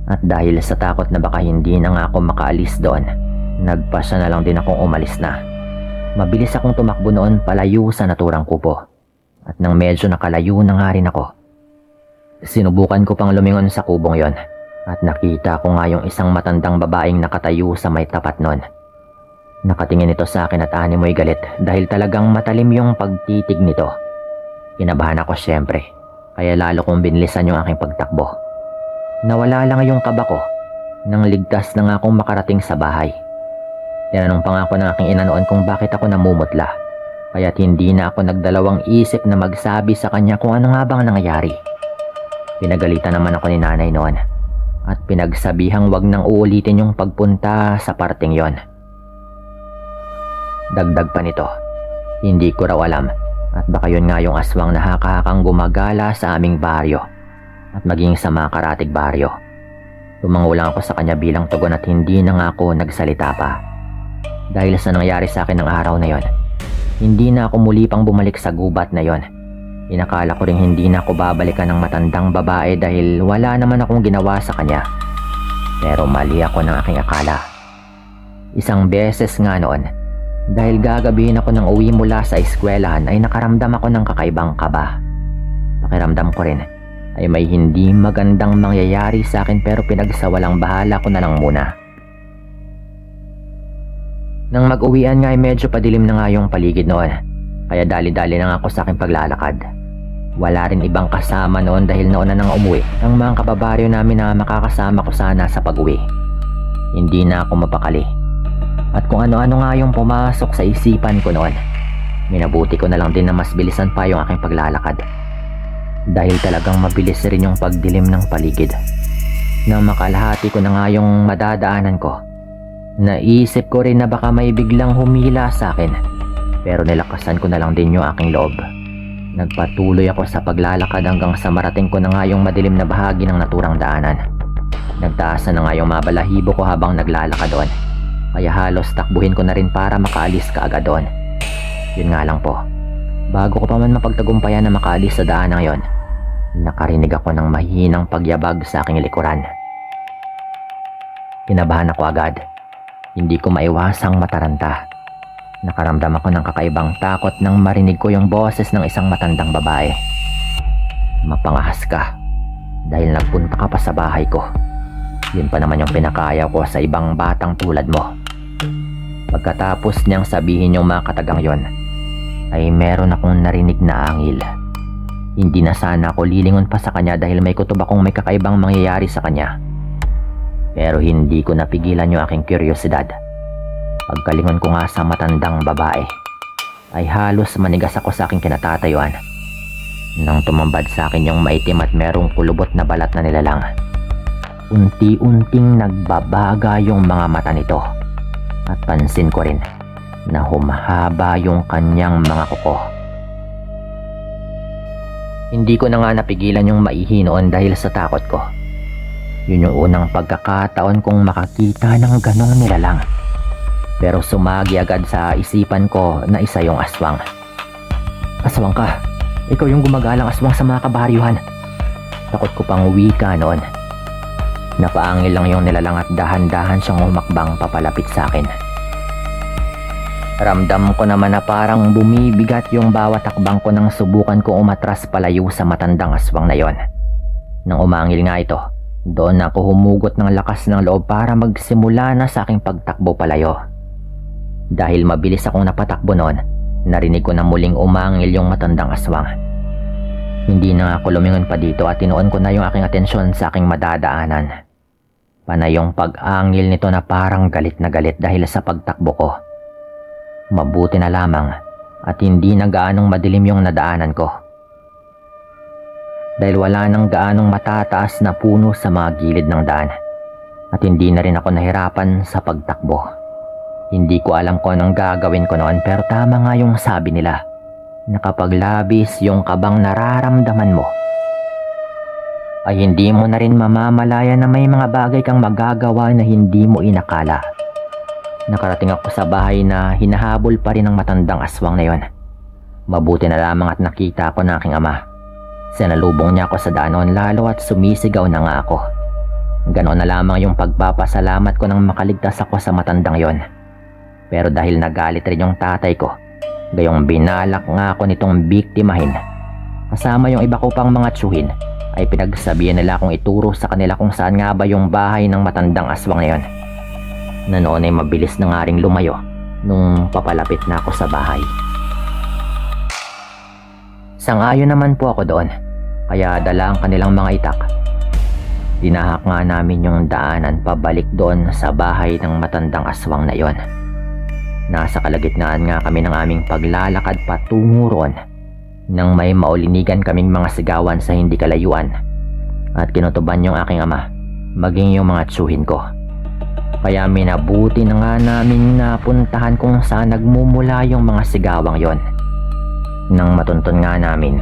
At dahil sa takot na baka hindi na nga ako makaalis doon, nagpasya na lang din akong umalis na. Mabilis akong tumakbo noon palayo sa naturang kubo. At nang medyo nakalayo na nga rin ako, sinubukan ko pang lumingon sa kubong yon at nakita ko nga yung isang matandang babaeng nakatayo sa may tapat noon. Nakatingin ito sa akin at animoy galit dahil talagang matalim yung pagtitig nito. Kinabahan ako syempre, kaya lalo kong binilisan yung aking pagtakbo. Nawala lang yung kaba ko nang ligtas na nga akong makarating sa bahay. Tinanong pa nga ako ng aking ina noon kung bakit ako namumutla, kaya't hindi na ako nagdalawang isip na magsabi sa kanya kung ano nga bang nangyayari. Pinagalitan naman ako ni nanay noon at pinagsabihang wag nang uulitin yung pagpunta sa parting yon. Dagdag pa nito, hindi ko raw alam at baka yun nga yung aswang na haka-hakang gumagala sa aming baryo at maging sa mga karatig baryo. Tumango lang ako sa kanya bilang tugon at hindi na nga ako nagsalita pa. Dahil sa nangyari sa akin ng araw na yon, hindi na ako muli pang bumalik sa gubat na yon. Inakala ko ring hindi na ako babalikan ng matandang babae dahil wala naman akong ginawa sa kanya. Pero mali ako ng aking akala. Isang beses nga noon, dahil gagabihin ako ng uwi mula sa eskwelahan ay nakaramdam ako ng kakaibang kaba. Pakiramdam ko rin ay may hindi magandang mangyayari sa akin pero pinagsawalang bahala ko na lang muna. Nang mag-uwian nga ay medyo padilim na nga yung paligid noon, kaya dali-dali na nga ako sa aking paglalakad. Wala rin ibang kasama noon dahil nauna nang umuwi ang mga kababaryo namin na makakasama ko sana sa pag-uwi. Hindi na ako mapakali. At kung ano-ano nga yung pumasok sa isipan ko noon, minabuti ko na lang din na mas bilisan pa yung aking paglalakad. Dahil talagang mabilis rin yung pagdilim ng paligid. Nang makalahati ko na nga yung madadaanan ko, Naisip ko rin na baka may biglang humila sa akin, pero nilakasan ko na lang din yung aking loob. Nagpatuloy ako sa paglalakad hanggang sa marating ko na nga yung madilim na bahagi ng naturang daanan. Nagtaas na nga yung mabalahibo ko habang naglalakad doon, kaya halos takbuhin ko na rin para makaalis kaagad doon. Yun nga lang po, bago ko pa man mapagtagumpayan na makaalis sa daanang yon, nakarinig ako ng mahinang pagyabag sa aking likuran. Kinabahan ako agad. Hindi ko maiwasang mataranta. Nakaramdam ako ng kakaibang takot nang marinig ko yung boses ng isang matandang babae. Mapangahas ka dahil nagpunta ka pa sa bahay ko. Yun pa naman yung pinakaayaw ko sa ibang batang tulad mo. Pagkatapos niyang sabihin yung mga katagang yon, ay meron akong narinig na angil. Hindi na sana ako lilingon pa sa kanya dahil may kutob akong may kakaibang mangyayari sa kanya. Pero hindi ko napigilan yung aking kuryosidad. Pagkalingon ko nga sa matandang babae, ay halos manigas ako sa aking kinatatayuan nang tumambad sa akin yung maitim at merong kulubot na balat na nilalang. Unti-unting nagbabaga yung mga mata nito at pansin ko rin na humahaba yung kanyang mga kuko. Hindi ko na nga napigilan yung maihi noon dahil sa takot ko. Yun yung unang pagkakataon kong makakita ng ganong nilalang. Pero sumagi agad sa isipan ko na isa yung aswang. Aswang ka? Ikaw yung gumagalang aswang sa mga kabaryuhan. Takot ko pang wika noon. Napaangil lang yung nilalang at dahan-dahan siyang umakbang papalapit sa akin. Ramdam ko naman na parang bumibigat yung bawat takbang ko nang subukan ko umatras palayo sa matandang aswang na yon. Nang umangil nga ito, doon ako humugot ng lakas ng loob para magsimula na sa aking pagtakbo palayo. Dahil mabilis akong napatakbo noon, narinig ko na muling umangil yung matandang aswang. Hindi na ako lumingon pa dito at tinuon ko na yung aking atensyon sa aking madadaanan. Panay yung pag-angil nito na parang galit na galit dahil sa pagtakbo ko. Mabuti na lamang at hindi na gaanong madilim yung nadaanan ko. Dahil wala nang gaanong matataas na puno sa mga gilid ng daan at hindi na rin ako nahirapan sa pagtakbo. Hindi ko alam kung anong gagawin ko noon pero tama nga yung sabi nila na kapag labis yung kabang nararamdaman mo ay hindi mo na rin mamamalaya na may mga bagay kang magagawa na hindi mo inakala. Nakarating ako sa bahay na hinahabol pa rin ng matandang aswang na yon. Mabuti na lamang at nakita ko ng aking ama. Sinalubong niya ako sa daanon lalo at sumisigaw na nga ako. Ganoon na lamang yung pagpapasalamat ko nang makaligtas ako sa matandang yon. Pero dahil nagalit rin yung tatay ko, gayong binalak nga ako nitong biktimahin. Kasama yung iba ko pang mga tsuhin, ay pinagsabihan nila akong ituro sa kanila kung saan nga ba yung bahay ng matandang aswang na yon. Na noon ay mabilis na nga ring lumayo nung papalapit na ako sa bahay. Sang-ayon naman po ako doon, kaya dala ang kanilang mga itak. Dinahak nga namin yung daanan pabalik doon sa bahay ng matandang aswang na yon. Nasa kalagitnaan nga kami ng aming paglalakad patungo roon nang may maulinigan kaming mga sigawan sa hindi kalayuan at kinutuban yung aking ama, maging yung mga tsuhin ko. Kaya minabuti na nga namin napuntahan kung saan nagmumula yung mga sigawang yon. Nang matunton nga namin,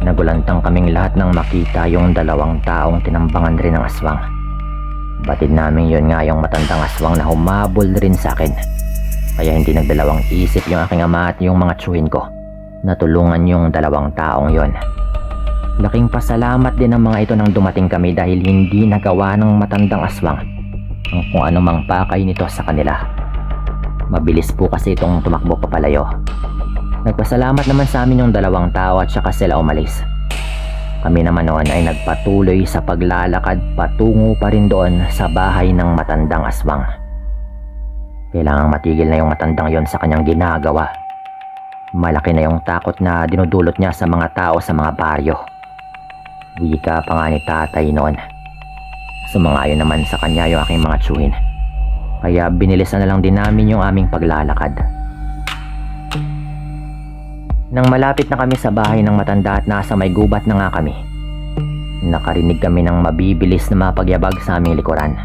nagulantang kaming lahat nang makita yung dalawang taong tinambangan rin ng aswang. Batid namin yun nga yung matandang aswang na humabol rin sa akin. Kaya hindi nagdalawang isip yung aking ama at yung mga tsuhin ko na tulungan yung dalawang taong yon. Laking pasalamat din ng mga ito nang dumating kami dahil hindi nagawa ng matandang aswang ang kung anumang pakay nito sa kanila. Mabilis po kasi itong tumakbo papalayo. Nagpasalamat naman sa amin yung dalawang tao at saka sila umalis. Kami naman noon ay nagpatuloy sa paglalakad patungo pa rin doon sa bahay ng matandang aswang. Kailangang matigil na yung matandang yon sa kanyang ginagawa. Malaki na yung takot na dinudulot niya sa mga tao sa mga baryo. Wika pa nga ni tatay noon. Sumangayon naman sa kanya yung aking mga tsuhin. Kaya binilisan na lang din namin yung aming paglalakad. Nang malapit na kami sa bahay ng matanda at nasa may gubat na nga kami, nakarinig kami ng mabibilis na mapagyabag sa aming likuran.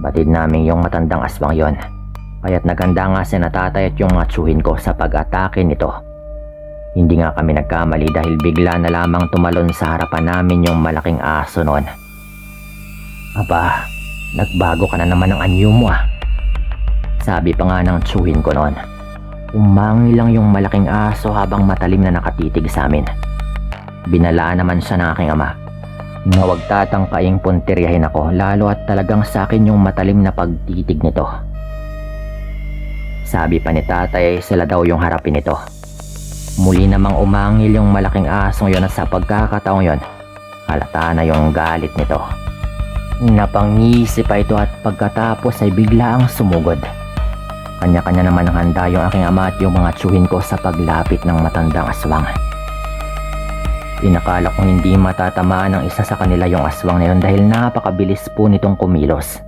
Batid namin yung matandang aswang yon. Kaya't naganda nga si natatay at yung mga tsuhin ko sa pag-atake nito. Hindi nga kami nagkamali dahil bigla na lamang tumalon sa harapan namin yung malaking aso noon. Aba, nagbago ka na naman ng anyo mo ah. Sabi pa nga ng tsuhin ko noon. Umangi lang yung malaking aso habang matalim na nakatitig sa amin. Binalaan naman siya ng aking ama na huwag tatangkaing puntiryahin ako, lalo at talagang sa akin yung matalim na pagtitig nito. Sabi pa ni tatay sila daw yung harapin nito. Muli namang umangil yung malaking asong yon at sa pagkakataong yon, halata na yung galit nito. Napangisi pa ito at pagkatapos ay bigla ang sumugod. Kanya-kanya naman ang handa yung aking ama at yung mga tsuhin ko sa paglapit ng matandang aswang. Inakala kong hindi matatamaan ng isa sa kanila yung aswang na yun dahil napakabilis po nitong kumilos.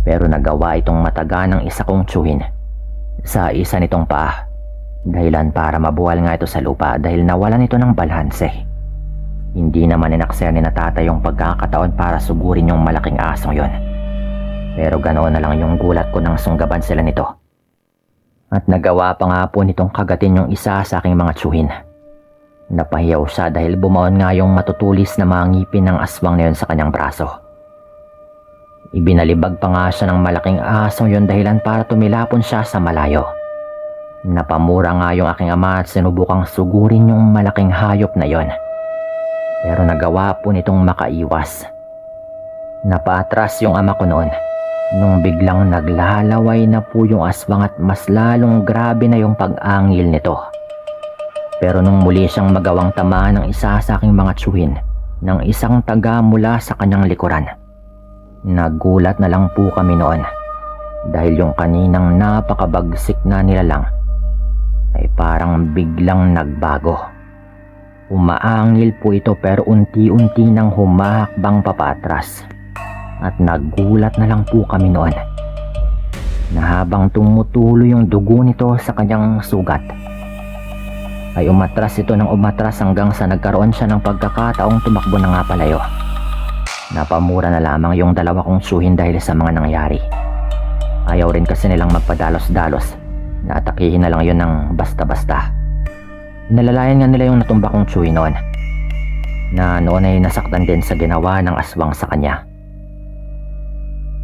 Pero nagawa itong mataga ng isa kong tsuhin sa isa nitong paa. Dahilan para mabuwal nga ito sa lupa dahil nawalan ito ng balanse. Hindi naman inaksaya ni natatay yung pagkakataon para sugurin yung malaking asong yon. Pero ganoon na lang yung gulat ko nang sunggaban sila nito. At nagawa pa nga po nitong kagatin yung isa sa aking mga tsuhin. Napahiyaw siya dahil bumaon nga yung matutulis na mga ngipin ng aswang na yun sa kanyang braso. Ibinalibag pa nga siya ng malaking asong yon dahilan para tumilapon siya sa malayo. Napamura nga yung aking ama at sinubukang sugurin yung malaking hayop na yon. Pero nagawa po nitong makaiwas. Napaatras yung ama ko noon nung biglang naglalaway na po yung aswang at mas lalong grabe na yung pag-angil nito. Pero nung muli siyang magawang tamaan ng isa sa aking mga tsuhin ng isang taga mula sa kanyang likuran, nagulat na lang po kami noon dahil yung kaninang napakabagsik na nilalang ay parang biglang nagbago. Umaangil po ito pero unti-unti nang humahakbang papatras. At nagulat na lang po kami noon na habang tumutuloy yung dugo nito sa kanyang sugat, ay umatras ito ng umatras hanggang sa nagkaroon siya ng pagkakataong tumakbo na nga palayo. Napamura na lamang yung dalawa kong tsuhin dahil sa mga nangyari. Ayaw rin kasi nilang magpadalos-dalos. Naatakihin na lang yun ng basta-basta. Nalalayan nga nila yung natumba kong tsuhin noon, na noon ay nasaktan din sa ginawa ng aswang sa kanya.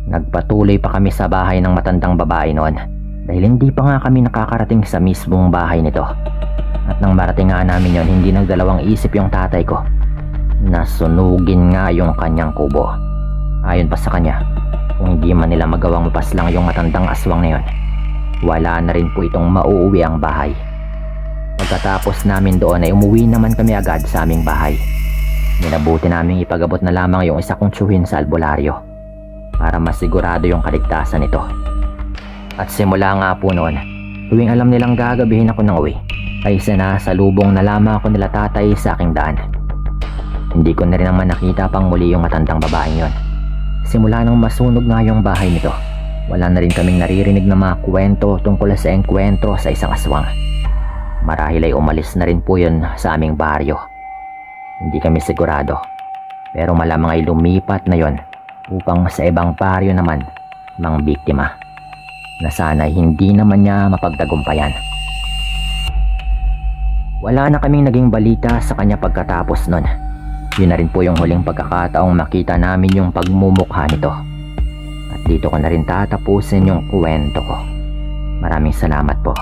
Nagpatuloy pa kami sa bahay ng matandang babae noon dahil hindi pa nga kami nakakarating sa mismong bahay nito. At nang marating nga namin yon, hindi nagdalawang isip yung tatay ko na sunugin nga yung kanyang kubo. Ayon pa sa kanya, kung hindi man nila magawang mapaslang yung matandang aswang na yon, wala na rin po itong mauuwi ang bahay. Pagkatapos namin doon ay umuwi naman kami agad sa aming bahay. Minabuti namin ipagabot na lamang yung isa kong tsuhin sa albularyo para masigurado yung kaligtasan nito. At simula nga po noon, tuwing alam nilang gagabihin ako ng uwi, ay sinasalubong na lamang ako nila tatay sa aking daan. Hindi ko na rin naman nakita pang muli yung matandang babaeng yon. Simula nang masunog nga yung bahay nito, wala na rin kaming naririnig na mga kwento tungkol sa engkwentro sa isang aswang. Marahil ay umalis na rin po yun sa aming baryo. Hindi kami sigurado, pero malamang ay lumipat na yon upang sa ibang baryo naman mang biktima na sana'y hindi naman niya mapagtagumpayan. Wala na kaming naging balita sa kanya pagkatapos nun. Yun na rin po yung huling pagkakataong makita namin yung pagmumukha nito. At dito ko na rin tatapusin yung kwento ko. Maraming salamat po.